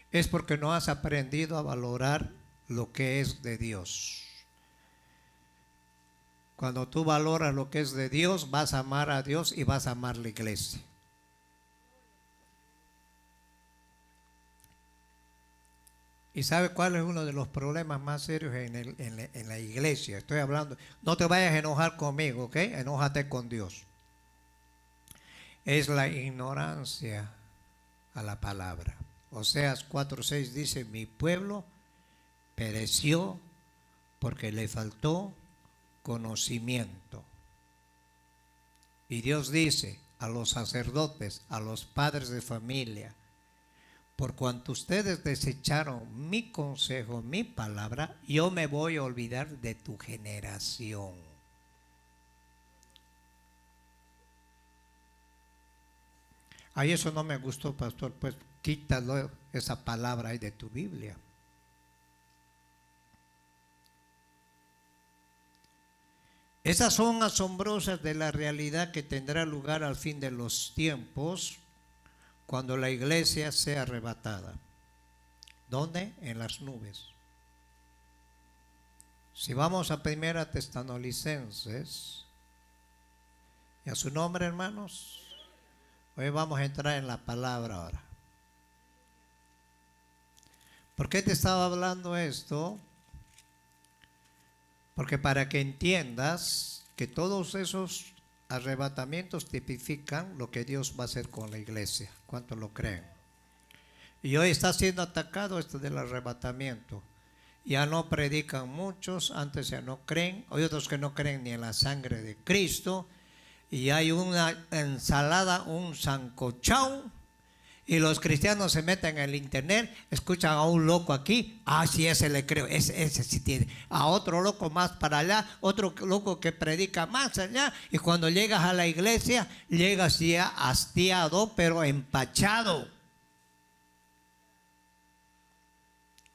Es porque no has aprendido a valorar lo que es de Dios. Cuando tú valoras lo que es de Dios, vas a amar a Dios y vas a amar la iglesia. ¿Y sabe cuál es uno de los problemas más serios en la iglesia? Estoy hablando, no te vayas a enojar conmigo, ¿ok? Enójate con Dios. Es la ignorancia a la palabra. Oseas 4:6 dice, mi pueblo pereció porque le faltó conocimiento. Y Dios dice a los sacerdotes, a los padres de familia, por cuanto ustedes desecharon mi consejo, mi palabra, yo me voy a olvidar de tu generación. Ay, eso no me gustó, pastor. Pues quítalo esa palabra ahí de tu Biblia. Esas son asombrosas de la realidad que tendrá lugar al fin de los tiempos, cuando la iglesia sea arrebatada. ¿Dónde? En las nubes. Si vamos a 1 Tesalonicenses, y a su nombre, hermanos, hoy vamos a entrar en la palabra ahora. ¿Por qué te estaba hablando esto? Porque para que entiendas que todos esos arrebatamientos tipifican lo que Dios va a hacer con la iglesia. ¿Cuántos lo creen? Y hoy está siendo atacado esto del arrebatamiento. Ya no predican muchos, antes ya no creen. Hay otros que no creen ni en la sangre de Cristo. Y hay una ensalada, un sancochao. Y los cristianos se meten en el internet, escuchan a un loco aquí, sí, ese le creo, ese sí tiene. A otro loco más para allá, otro loco que predica más allá. Y cuando llegas a la iglesia, llegas ya hastiado, pero empachado.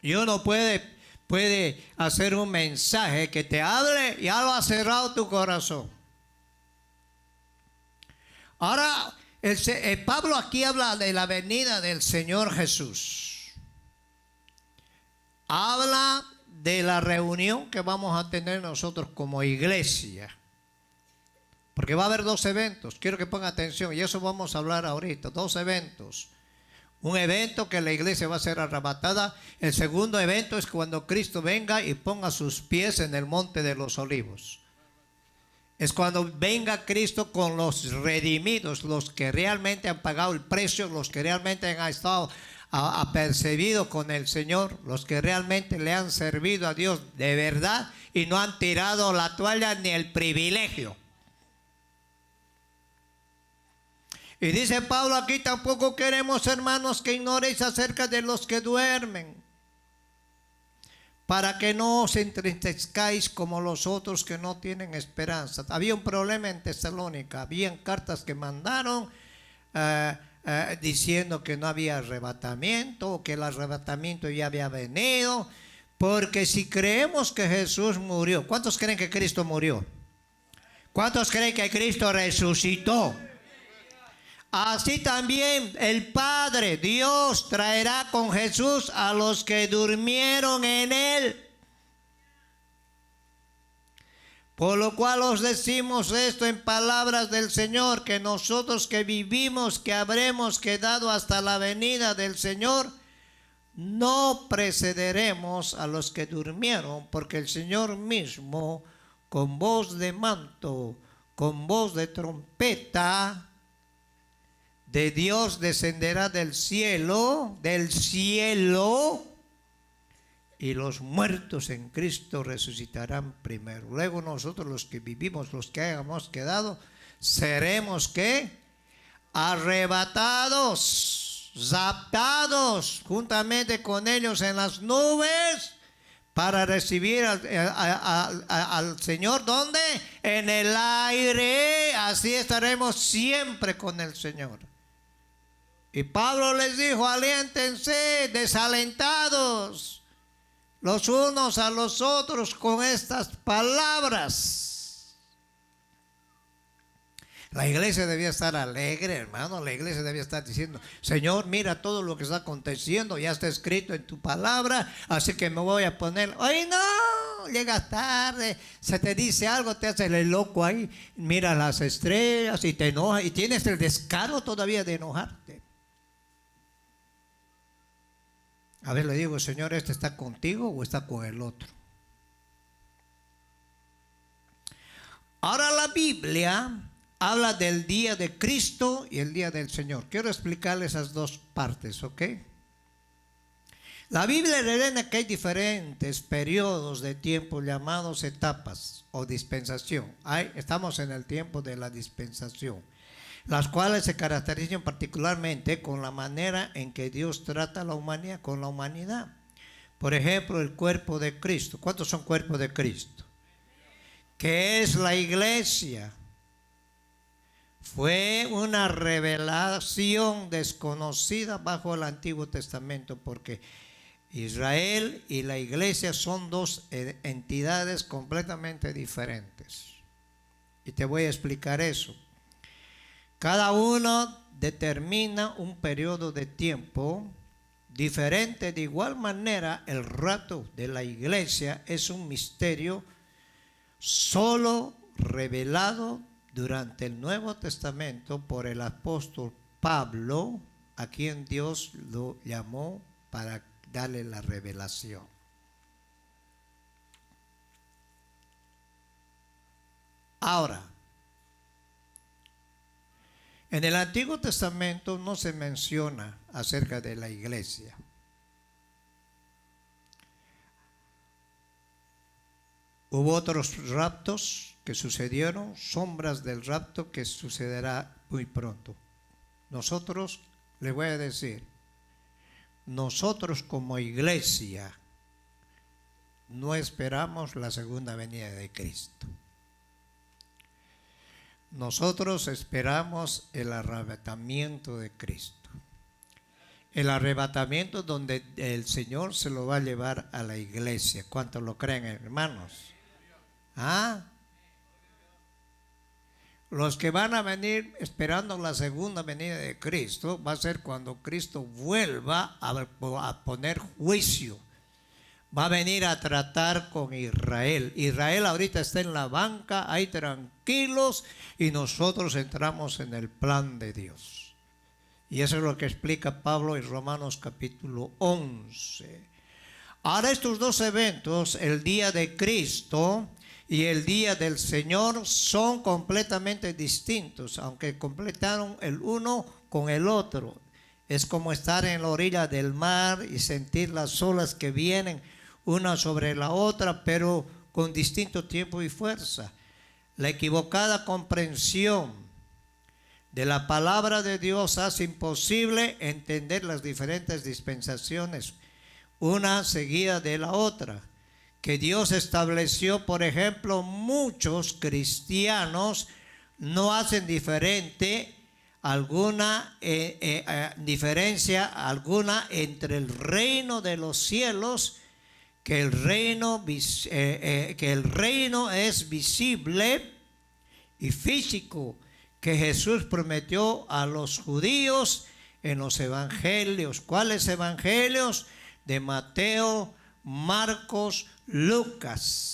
Y uno puede hacer un mensaje que te hable, ya lo ha cerrado tu corazón. Ahora, Pablo aquí habla de la venida del Señor Jesús. habla de la reunión que vamos a tener nosotros como iglesia. Porque va a haber dos eventos. Quiero que pongan atención. Y eso vamos a hablar ahorita. Dos eventos. Un evento que la iglesia va a ser arrebatada. El segundo evento es cuando Cristo venga y ponga sus pies en el monte de los olivos. Es cuando venga Cristo con los redimidos, los que realmente han pagado el precio, los que realmente han estado apercibidos con el Señor, los que realmente le han servido a Dios de verdad y no han tirado la toalla ni el privilegio. Y dice Pablo aquí: tampoco queremos, hermanos, que ignoréis acerca de los que duermen, para que no os entristezcáis como los otros que no tienen esperanza. Había un problema en Tesalónica. Habían cartas que mandaron diciendo que no había arrebatamiento, o que el arrebatamiento ya había venido. Porque si creemos que Jesús murió, ¿cuántos creen que Cristo murió? ¿Cuántos creen que Cristo resucitó? Así también el Padre, Dios, traerá con Jesús a los que durmieron en Él. Por lo cual os decimos esto en palabras del Señor, que nosotros que vivimos, que habremos quedado hasta la venida del Señor, no precederemos a los que durmieron, porque el Señor mismo, con voz de manto, con voz de trompeta de Dios, descenderá del cielo, y los muertos en Cristo resucitarán primero. Luego nosotros, los que vivimos, los que hayamos quedado, seremos ¿qué? Arrebatados, raptados juntamente con ellos en las nubes, para recibir al Señor. ¿Dónde? En el aire. Así estaremos siempre con el Señor. Y Pablo les dijo: aliéntense, desalentados los unos a los otros con estas palabras. La iglesia debía estar alegre, hermano. La iglesia debía estar diciendo: Señor, mira todo lo que está aconteciendo, ya está escrito en tu palabra, así que me voy a poner. ¡Ay, no! Llegas tarde, se te dice algo, te haces el loco ahí, mira las estrellas y te enojas, y tienes el descaro todavía de enojarte. A ver, le digo: Señor, ¿este está contigo o está con el otro? Ahora la Biblia habla del día de Cristo y el día del Señor. Quiero explicarle esas dos partes, ¿ok? La Biblia revela que hay diferentes periodos de tiempo llamados etapas o dispensación. Estamos en el tiempo de la dispensación, las cuales se caracterizan particularmente con la manera en que Dios trata a la humanidad con la humanidad. Por ejemplo, el cuerpo de Cristo. ¿Cuántos son cuerpos de Cristo? ¿Qué es la iglesia? Fue una revelación desconocida bajo el Antiguo Testamento, porque Israel y la iglesia son dos entidades completamente diferentes. Y te voy a explicar eso. Cada uno determina un periodo de tiempo diferente. De igual manera, el rapto de la iglesia es un misterio solo revelado durante el Nuevo Testamento por el apóstol Pablo, a quien Dios lo llamó para darle la revelación. Ahora, en el Antiguo Testamento no se menciona acerca de la iglesia. Hubo otros raptos que sucedieron, sombras del rapto que sucederá muy pronto. Nosotros, les voy a decir, nosotros como iglesia no esperamos la segunda venida de Cristo. Nosotros esperamos el arrebatamiento de Cristo. El arrebatamiento donde el Señor se lo va a llevar a la iglesia. ¿Cuántos lo creen, hermanos? ¿Ah? Los que van a venir esperando la segunda venida de Cristo va a ser cuando Cristo vuelva a poner juicio, Va a venir a tratar con Israel. Israel ahorita está en la banca, ahí tranquilos, y nosotros entramos en el plan de Dios. Y eso es lo que explica Pablo en Romanos capítulo 11. Ahora estos dos eventos, el día de Cristo y el día del Señor, son completamente distintos, aunque completaron el uno con el otro. Es como estar en la orilla del mar y sentir las olas que vienen una sobre la otra, pero con distinto tiempo y fuerza. La equivocada comprensión de la palabra de Dios hace imposible entender las diferentes dispensaciones, una seguida de la otra, que Dios estableció. Por ejemplo, muchos cristianos no hacen diferencia alguna entre el reino de los cielos, que el reino es visible y físico, que Jesús prometió a los judíos en los evangelios. ¿Cuáles evangelios? De Mateo, Marcos, Lucas.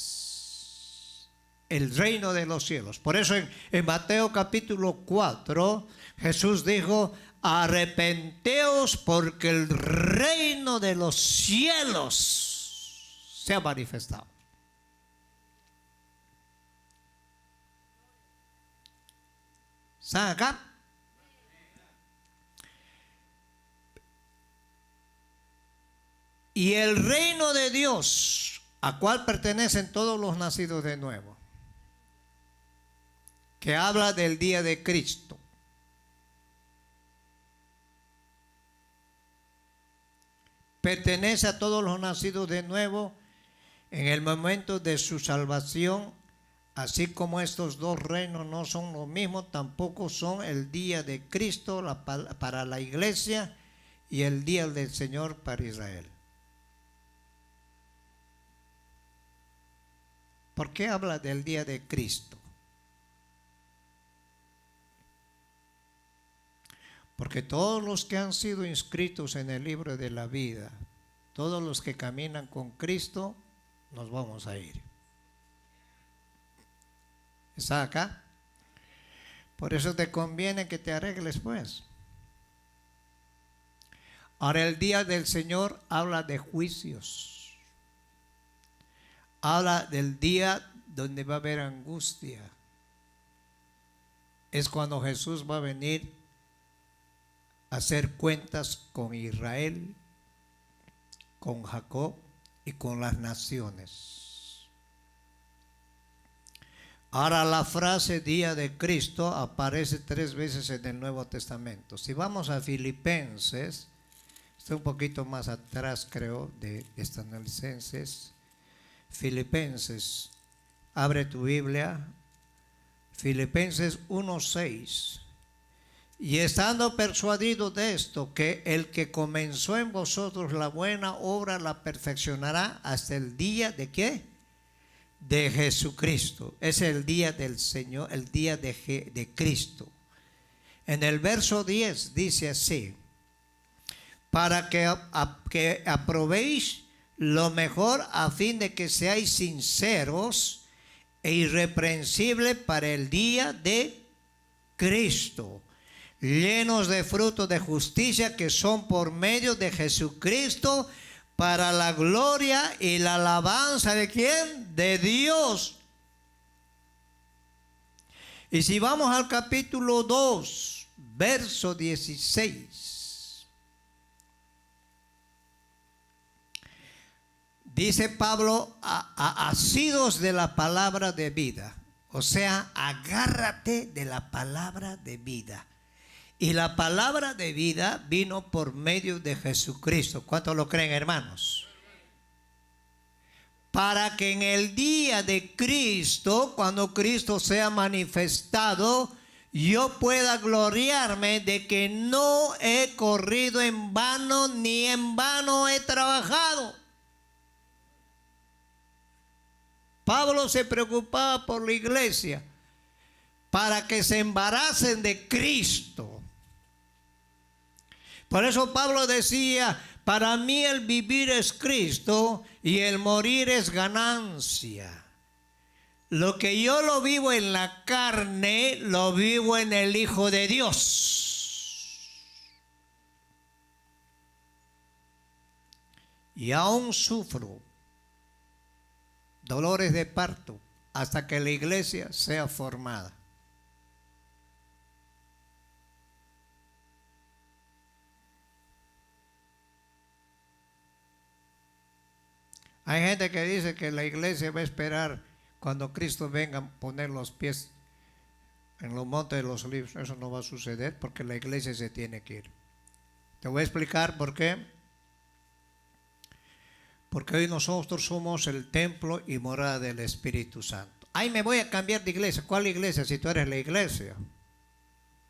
El reino de los cielos. Por eso en Mateo capítulo 4 Jesús dijo: arrepenteos porque el reino de los cielos se ha manifestado. ¿Están acá? Y el reino de Dios, a cual pertenecen todos los nacidos de nuevo, que habla del día de Cristo. Pertenece a todos los nacidos de nuevo en el momento de su salvación, así como estos dos reinos no son lo mismo, tampoco son el día de Cristo para la iglesia y el día del Señor para Israel. ¿Por qué habla del día de Cristo? Porque todos los que han sido inscritos en el libro de la vida, todos los que caminan con Cristo, nos vamos a ir. ¿Está acá? Por eso te conviene que te arregles, pues. Ahora, el día del Señor habla de juicios. Habla del día donde va a haber angustia. Es cuando Jesús va a venir a hacer cuentas con Israel, con Jacob y con las naciones. Ahora, la frase día de Cristo aparece 3 veces en el Nuevo Testamento. Si vamos a Filipenses, estoy un poquito más atrás, creo, de Tesalonicenses. Filipenses, abre tu Biblia, Filipenses 1:6. Y estando persuadido de esto, que el que comenzó en vosotros la buena obra la perfeccionará hasta el día de ¿qué? De Jesucristo. Es el día del Señor, el día de Cristo. En el verso 10 dice así: para que aprobéis lo mejor, a fin de que seáis sinceros e irreprensibles para el día de Cristo, llenos de frutos de justicia que son por medio de Jesucristo, para la gloria y la alabanza ¿de quién? De Dios. Y si vamos al capítulo 2, verso 16. Dice Pablo: asidos de la palabra de vida. O sea, agárrate de la palabra de vida. Y la palabra de vida vino por medio de Jesucristo. ¿Cuántos lo creen, hermanos? Para que en el día de Cristo, cuando Cristo sea manifestado, yo pueda gloriarme de que no he corrido en vano, ni en vano he trabajado. Pablo se preocupaba por la iglesia para que se embaracen de Cristo. Por eso Pablo decía, para mí el vivir es Cristo y el morir es ganancia. Lo que yo lo vivo en la carne, lo vivo en el Hijo de Dios. Y aún sufro dolores de parto hasta que la iglesia sea formada. Hay gente que dice que la iglesia va a esperar cuando Cristo venga a poner los pies en los montes de los olivos. Eso no va a suceder porque la iglesia se tiene que ir. Te voy a explicar por qué. Porque hoy nosotros somos el templo y morada del Espíritu Santo. Ay, me voy a cambiar de iglesia. ¿Cuál iglesia? Si tú eres la iglesia.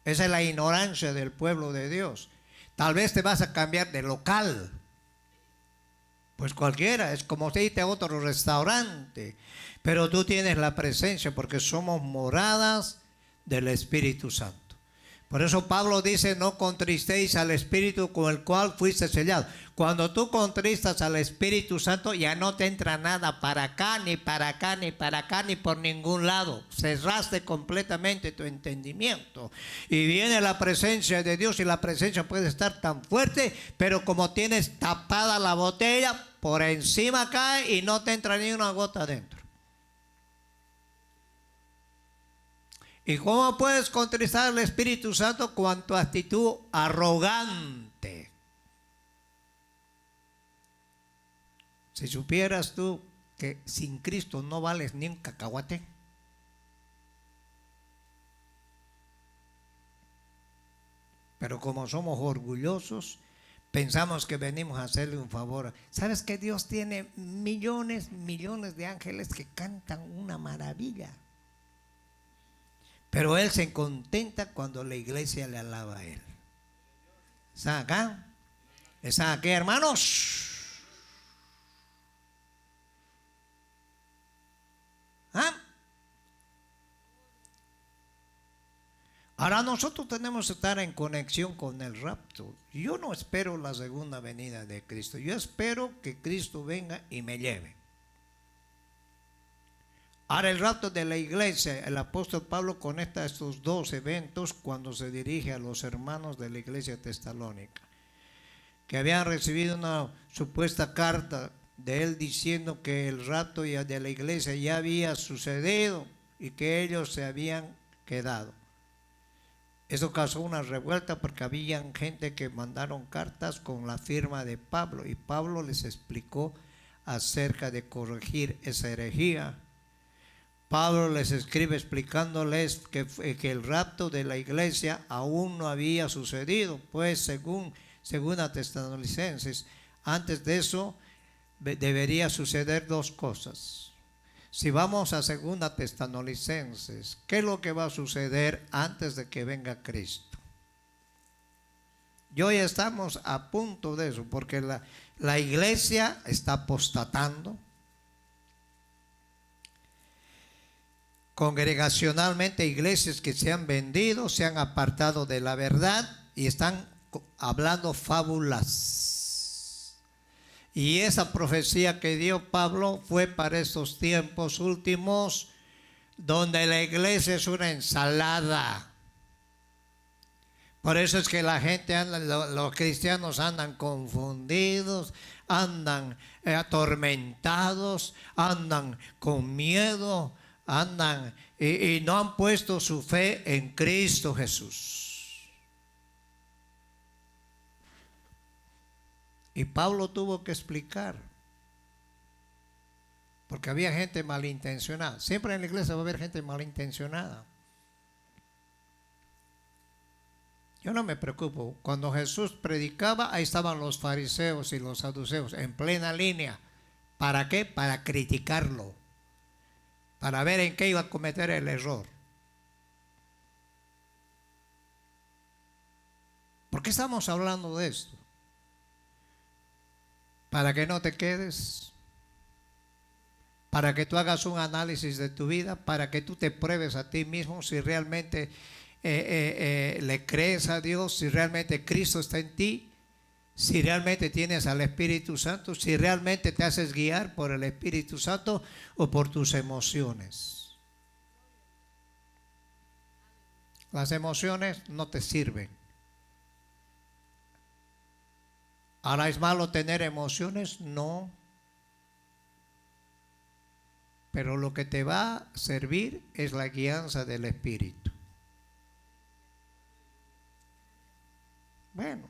Esa es la ignorancia del pueblo de Dios. Tal vez te vas a cambiar de local. Pues cualquiera, es como si irte a otro restaurante. Pero tú tienes la presencia porque somos moradas del Espíritu Santo. Por eso Pablo dice, no contristéis al Espíritu con el cual fuiste sellado. Cuando tú contristas al Espíritu Santo, ya no te entra nada para acá, ni para acá, ni para acá, ni por ningún lado. Cerraste completamente tu entendimiento. Y viene la presencia de Dios, y la presencia puede estar tan fuerte, pero como tienes tapada la botella, por encima cae y no te entra ni una gota adentro. ¿Y cómo puedes contristar al Espíritu Santo con tu actitud arrogante? Si supieras tú que sin Cristo no vales ni un cacahuate. Pero como somos orgullosos, pensamos que venimos a hacerle un favor. ¿Sabes que Dios tiene millones de ángeles que cantan una maravilla? Pero Él se contenta cuando la iglesia le alaba a Él. ¿Están acá? ¿Están aquí, hermanos? ¿Ah? Ahora nosotros tenemos que estar en conexión con el rapto. Yo no espero la segunda venida de Cristo. Yo espero que Cristo venga y me lleve. Ahora el rapto de la iglesia, el apóstol Pablo conecta estos dos eventos cuando se dirige a los hermanos de la iglesia tesalónica, que habían recibido una supuesta carta de él diciendo que el rapto de la iglesia ya había sucedido y que ellos se habían quedado. Eso causó una revuelta porque había gente que mandaron cartas con la firma de Pablo, y Pablo les explicó acerca de corregir esa herejía. Pablo les escribe explicándoles que el rapto de la iglesia aún no había sucedido, pues según Tesalonicenses, antes de eso debería suceder dos cosas. Si vamos a 2 Tesalonicenses, ¿qué es lo que va a suceder antes de que venga Cristo? Y hoy estamos a punto de eso, porque la iglesia está apostatando. Congregacionalmente, iglesias que se han vendido, se han apartado de la verdad y están hablando fábulas. Y esa profecía que dio Pablo fue para estos tiempos últimos, donde la iglesia es una ensalada. Por eso es que la gente anda, los cristianos andan confundidos, andan atormentados, andan con miedo, andan y no han puesto su fe en Cristo Jesús. Y Pablo tuvo que explicar, porque había gente malintencionada. Siempre en la iglesia va a haber gente malintencionada. Yo no me preocupo. Cuando Jesús predicaba, ahí estaban los fariseos y los saduceos en plena línea. ¿Para qué? Para criticarlo, para ver en qué iba a cometer el error. ¿Por qué estamos hablando de esto? Para que no te quedes, para que tú hagas un análisis de tu vida, para que tú te pruebes a ti mismo si realmente le crees a Dios, si realmente Cristo está en ti, si realmente tienes al Espíritu Santo, si realmente te haces guiar por el Espíritu Santo o por tus emociones. Las emociones no te sirven. ¿Ahora es malo tener emociones? No. Pero lo que te va a servir es la guianza del Espíritu. Bueno,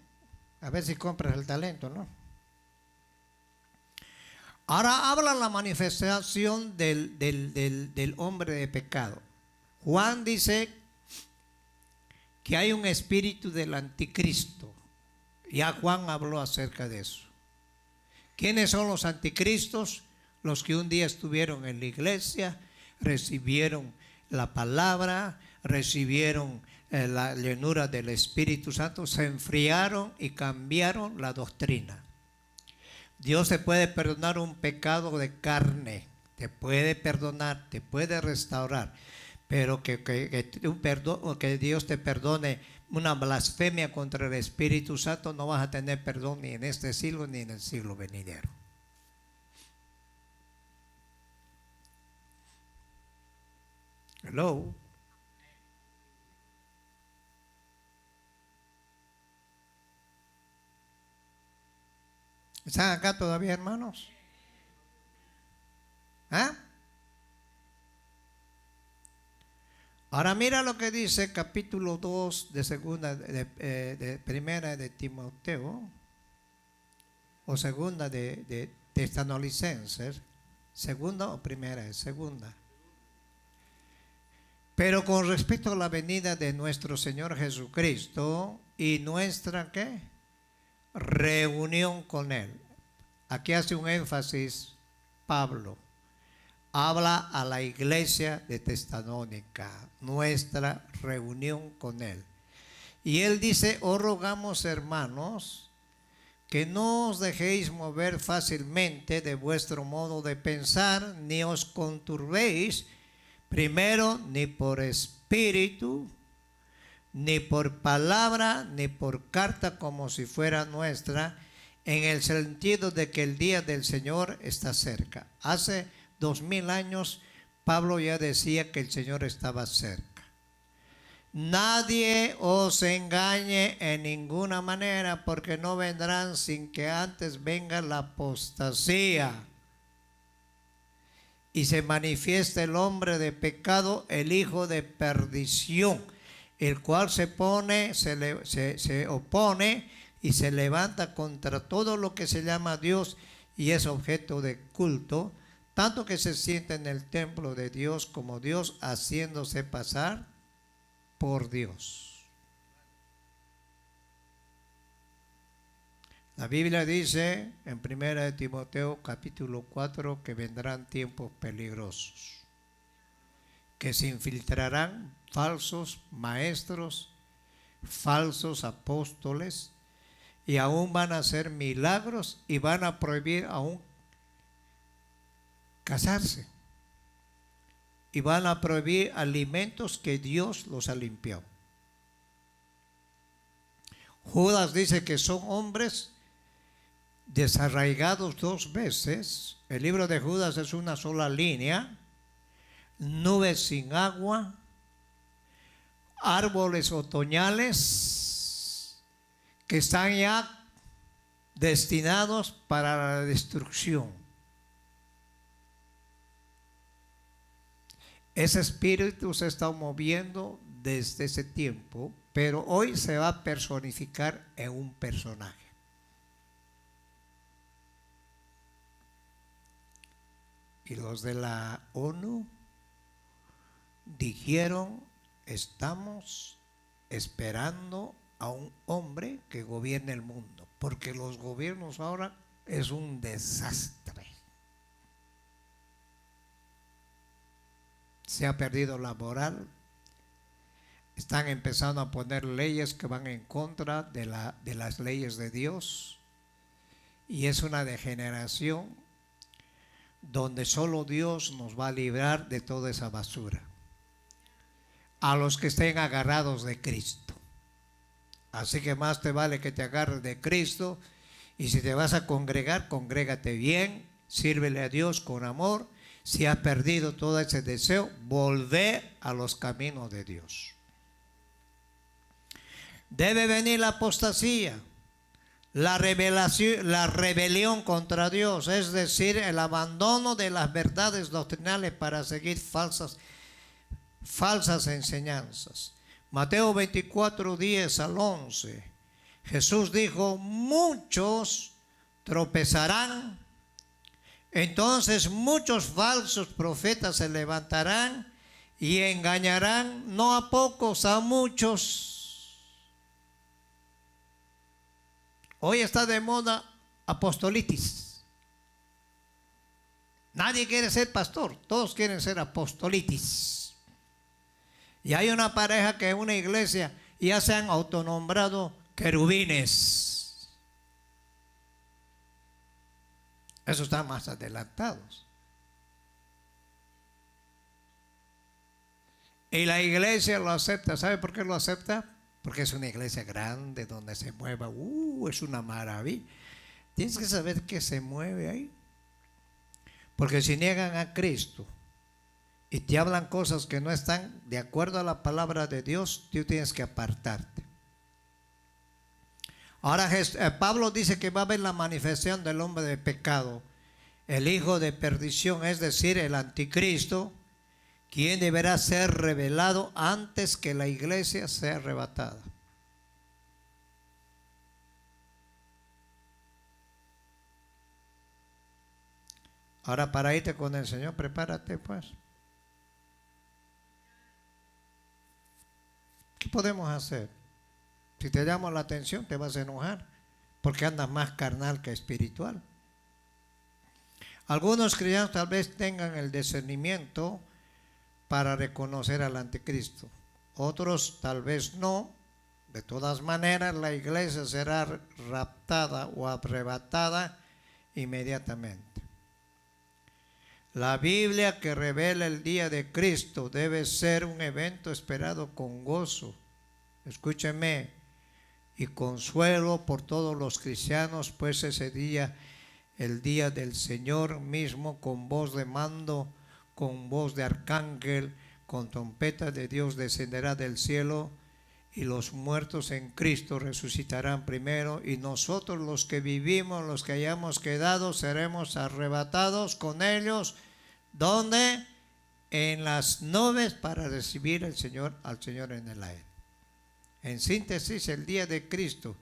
a ver si compras el talento, ¿no? Ahora habla la manifestación del hombre de pecado. Juan dice que hay un espíritu del anticristo. Ya Juan habló acerca de eso. ¿Quiénes son los anticristos? Los que un día estuvieron en la iglesia, recibieron la palabra, recibieron la llenura del Espíritu Santo, se enfriaron y cambiaron la doctrina. Dios te puede perdonar un pecado de carne, te puede perdonar, te puede restaurar, pero que Dios te perdone una blasfemia contra el Espíritu Santo, no vas a tener perdón ni en este siglo ni en el siglo venidero. Hello. ¿Están acá todavía, hermanos? ¿Ah? Ahora mira lo que dice capítulo 2 de segunda de primera de Timoteo o segunda de Tesalonicenses. ¿Segunda o primera? Es segunda. Pero con respecto a la venida de nuestro Señor Jesucristo y nuestra ¿qué? Reunión con Él. Aquí hace un énfasis Pablo. Habla a la iglesia de Tesalónica, nuestra reunión con Él. Y Él dice, os rogamos, hermanos, que no os dejéis mover fácilmente de vuestro modo de pensar, ni os conturbéis, primero, ni por espíritu, ni por palabra, ni por carta como si fuera nuestra, en el sentido de que el día del Señor está cerca. Hace 2000 años Pablo ya decía que el Señor estaba cerca. Nadie os engañe en ninguna manera, porque no vendrán sin que antes venga la apostasía y se manifiesta el hombre de pecado, el hijo de perdición, el cual se opone y se levanta contra todo lo que se llama Dios y es objeto de culto, tanto que se sienta en el templo de Dios como Dios, haciéndose pasar por Dios. La Biblia dice en 1 Timoteo capítulo 4 que vendrán tiempos peligrosos, que se infiltrarán falsos maestros, falsos apóstoles, y aún van a hacer milagros y van a prohibir aún casarse. Y van a prohibir alimentos que Dios los ha limpiado. Judas dice que son hombres desarraigados 2 veces. El libro de Judas es una sola línea. Nubes sin agua, árboles otoñales que están ya destinados para la destrucción. Ese espíritu se está moviendo desde ese tiempo, pero hoy se va a personificar en un personaje. Y los de la ONU dijeron, estamos esperando a un hombre que gobierne el mundo, porque los gobiernos ahora es un desastre. Se ha perdido la moral. Están empezando a poner leyes que van en contra de las leyes de Dios. Y es una degeneración donde solo Dios nos va a librar de toda esa basura. a los que estén agarrados de Cristo. Así que más te vale que te agarres de Cristo, y si te vas a congregar, congrégate bien, sírvele a Dios con amor. Si has perdido todo ese deseo, volvé a los caminos de Dios. Debe venir la apostasía, la rebelión contra Dios, es decir, el abandono de las verdades doctrinales para seguir falsas enseñanzas. Mateo 24, 10 al 11. Jesús dijo: muchos tropezarán, entonces muchos falsos profetas se levantarán y engañarán no a pocos, a muchos. Hoy está de moda apostolitis. Nadie quiere ser pastor, todos quieren ser apostolitis. Y hay una pareja que en una iglesia ya se han autonombrado querubines. Eso están más adelantados. Y la iglesia lo acepta. ¿Sabe por qué lo acepta? Porque es una iglesia grande donde se mueva. Es una maravilla. Tienes que saber que se mueve ahí. Porque si niegan a Cristo y te hablan cosas que no están de acuerdo a la palabra de Dios, tú tienes que apartarte. Ahora Pablo dice que va a haber la manifestación del hombre de pecado, el hijo de perdición, es decir, el anticristo, quien deberá ser revelado antes que la iglesia sea arrebatada. Ahora, para irte con el Señor, prepárate pues. ¿Qué podemos hacer? Si te llamo la atención, te vas a enojar, porque andas más carnal que espiritual. Algunos cristianos tal vez tengan el discernimiento para reconocer al anticristo. Otros tal vez no. De todas maneras, la iglesia será raptada o arrebatada inmediatamente. La Biblia que revela el día de Cristo debe ser un evento esperado con gozo. Escúcheme, y consuelo por todos los cristianos, pues ese día, el día del Señor mismo, con voz de mando, con voz de arcángel, con trompeta de Dios descenderá del cielo, y los muertos en Cristo resucitarán primero, y nosotros los que vivimos, los que hayamos quedado, seremos arrebatados con ellos. ¿Dónde? En las nubes, para recibir al Señor en el aire. En síntesis, el día de Cristo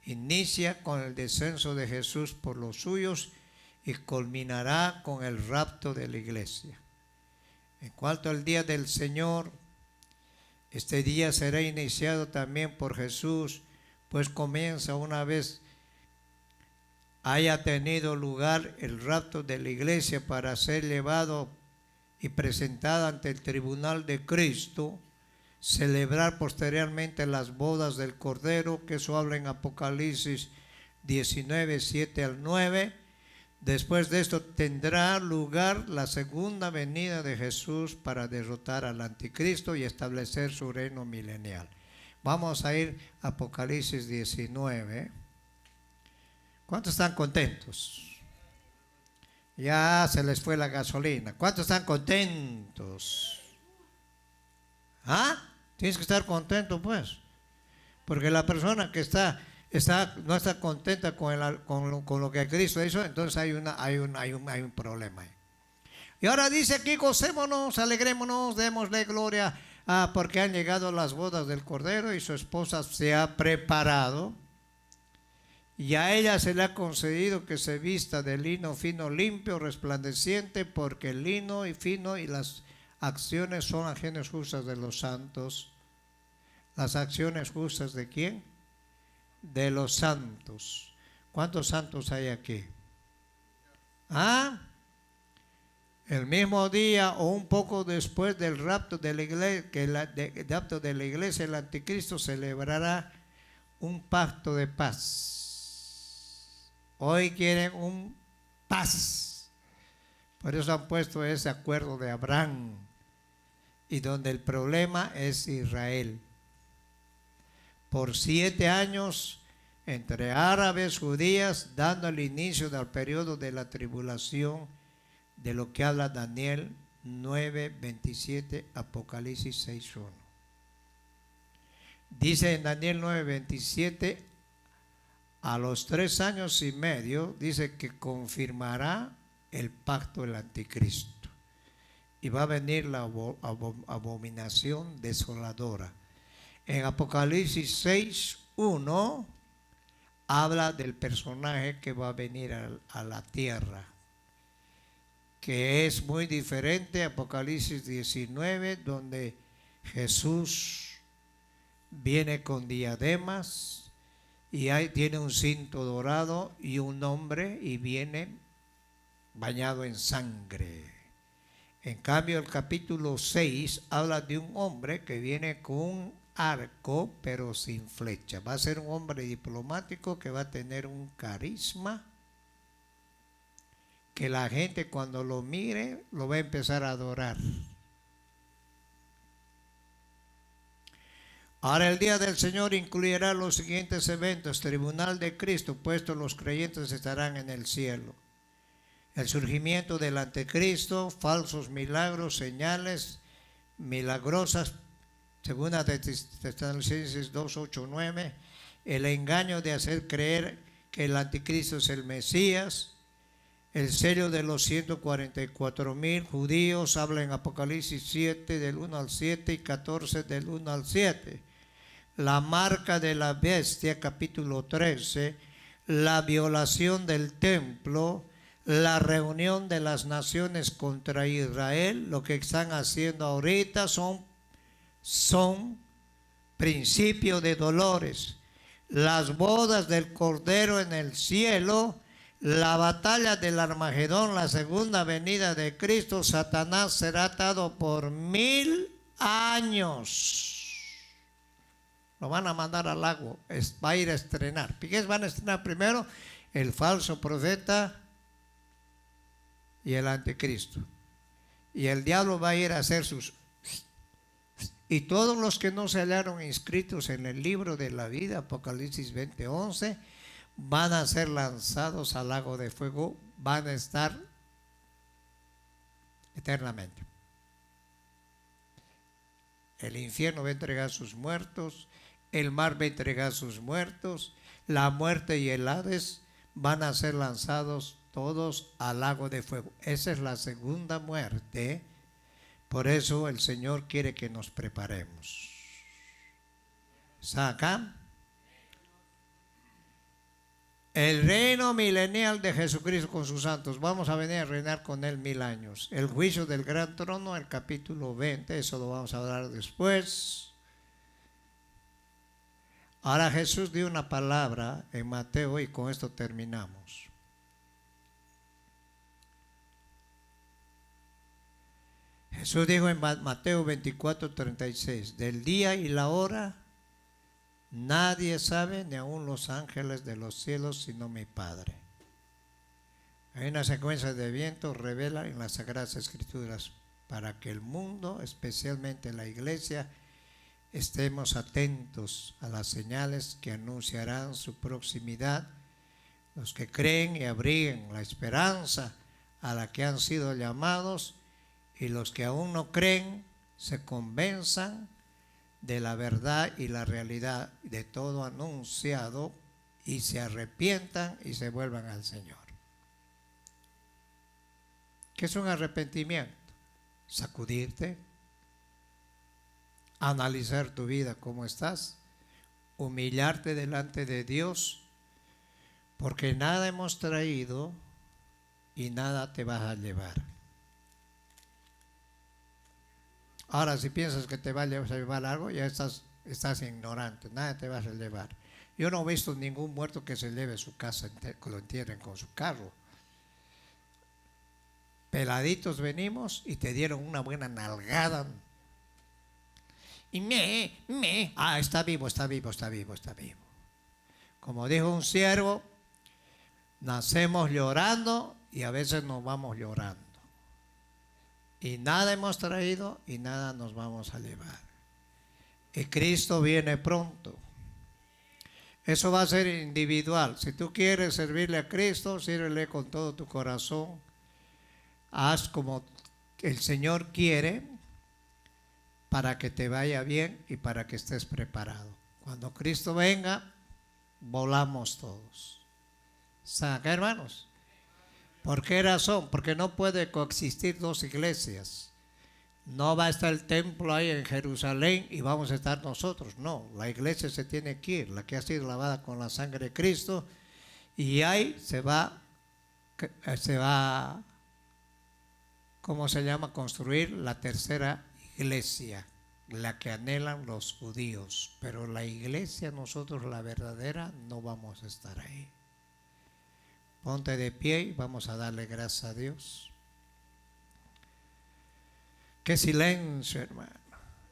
inicia con el descenso de Jesús por los suyos y culminará con el rapto de la iglesia. En cuanto al día del Señor, este día será iniciado también por Jesús, pues comienza una vez haya tenido lugar el rapto de la iglesia para ser llevado y presentado ante el tribunal de Cristo, celebrar posteriormente las bodas del Cordero, que eso habla en Apocalipsis 19, 7 al 9. Después de esto tendrá lugar la segunda venida de Jesús para derrotar al anticristo y establecer su reino milenial. Vamos a ir a Apocalipsis 19. ¿Cuántos están contentos? Ya se les fue la gasolina. ¿Cuántos están contentos? ¿Ah? Tienes que estar contento pues. Porque la persona que no está contenta con lo que Cristo hizo, entonces hay un problema ahí. Y ahora dice aquí: gocémonos, alegrémonos, démosle gloria, porque han llegado las bodas del Cordero y su esposa se ha preparado. Y a ella se le ha concedido que se vista de lino fino, limpio, resplandeciente, porque el lino y fino y las acciones son acciones justas de los santos. ¿Las acciones justas de quién? De los santos. ¿Cuántos santos hay aquí? El mismo día o un poco después del rapto de la iglesia, el anticristo celebrará un pacto de paz. Hoy quieren un paz. Por eso han puesto ese acuerdo de Abraham. y donde el problema es Israel. Por 7 años entre árabes, judías, dando el inicio del periodo de la tribulación, de lo que habla Daniel 9:27, Apocalipsis 6:1. Dice en Daniel 9:27, a los 3 años y medio, dice que confirmará el pacto del anticristo. Y va a venir la abominación desoladora. En Apocalipsis 6:1 habla del personaje que va a venir a la tierra, que es muy diferente a Apocalipsis 19, donde Jesús viene con diademas y ahí tiene un cinto dorado y un hombre y viene bañado en sangre. En cambio, el capítulo 6 habla de un hombre que viene con un arco pero sin flecha. Va a ser un hombre diplomático que va a tener un carisma que la gente cuando lo mire lo va a empezar a adorar. Ahora el día del Señor incluirá los siguientes eventos: tribunal de Cristo, puesto los creyentes estarán en el cielo. El surgimiento del anticristo, falsos milagros, señales milagrosas, segunda de Tesalonicenses 2:8-9, el engaño de hacer creer que el anticristo es el Mesías, el sello de los 144,000 judíos, habla en Apocalipsis 7 del 1 al 7 y 14 del 1 al 7. La marca de la bestia, capítulo 13, la violación del templo, la reunión de las naciones contra Israel. Lo que están haciendo ahorita son principios de dolores. Las bodas del Cordero en el cielo, la batalla del Armagedón, la segunda venida de Cristo. Satanás será atado por 1000 años. Lo van a mandar al lago, va a ir a estrenar. ¿Qué van a estrenar primero? El falso profeta y el anticristo. Y el diablo va a ir a hacer sus... Y todos los que no se hallaron inscritos en el libro de la vida, Apocalipsis 20:11, van a ser lanzados al lago de fuego, van a estar eternamente. El infierno va a entregar sus muertos, el mar va a entregar sus muertos, la muerte y el Hades van a ser lanzados todos al lago de fuego. Esa es la segunda muerte. Por eso el Señor quiere que nos preparemos. ¿Está acá? El reino milenial de Jesucristo con sus santos. Vamos a venir a reinar con Él 1000 años. El juicio del gran trono, el capítulo 20. Eso lo vamos a hablar después. Ahora Jesús dio una palabra en Mateo y con esto terminamos. Jesús dijo en Mateo 24:36, del día y la hora nadie sabe, ni aun los ángeles de los cielos, sino mi Padre. Hay una secuencia de eventos revela en las Sagradas Escrituras para que el mundo, especialmente la iglesia, estemos atentos a las señales que anunciarán su proximidad. Los que creen y abriguen la esperanza a la que han sido llamados, y los que aún no creen se convenzan de la verdad y la realidad de todo anunciado y se arrepientan y se vuelvan al Señor. ¿Qué es un arrepentimiento? Sacudirte, analizar tu vida, cómo estás, humillarte delante de Dios, porque nada hemos traído y nada te vas a llevar. Ahora, si piensas que te vas a llevar algo, ya estás ignorante, nada te vas a llevar. Yo no he visto ningún muerto que se lleve su casa, que lo entierren con su carro. Peladitos venimos y te dieron una buena nalgada. Y está vivo. Como dijo un siervo, nacemos llorando y a veces nos vamos llorando. Y nada hemos traído y nada nos vamos a llevar. Y Cristo viene pronto. Eso va a ser individual. Si tú quieres servirle a Cristo, sírvele con todo tu corazón. Haz como el Señor quiere para que te vaya bien y para que estés preparado. Cuando Cristo venga, volamos todos. ¿Están acá, hermanos? ¿Por qué razón? Porque no puede coexistir dos iglesias. No va a estar el templo ahí en Jerusalén y vamos a estar nosotros. No, la iglesia se tiene que ir, la que ha sido lavada con la sangre de Cristo, y ahí se va, ¿cómo se llama? Construir la tercera iglesia, la que anhelan los judíos. Pero la iglesia, nosotros la verdadera, no vamos a estar ahí. Ponte de pie y vamos a darle gracias a Dios. Qué silencio, hermano.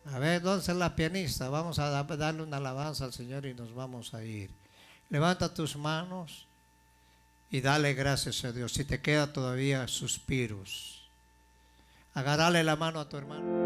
A ver, ¿dónde está la pianista? Vamos a darle una alabanza al Señor y nos vamos a ir. Levanta tus manos y dale gracias a Dios. Si te queda todavía suspiros, agárrale la mano a tu hermano.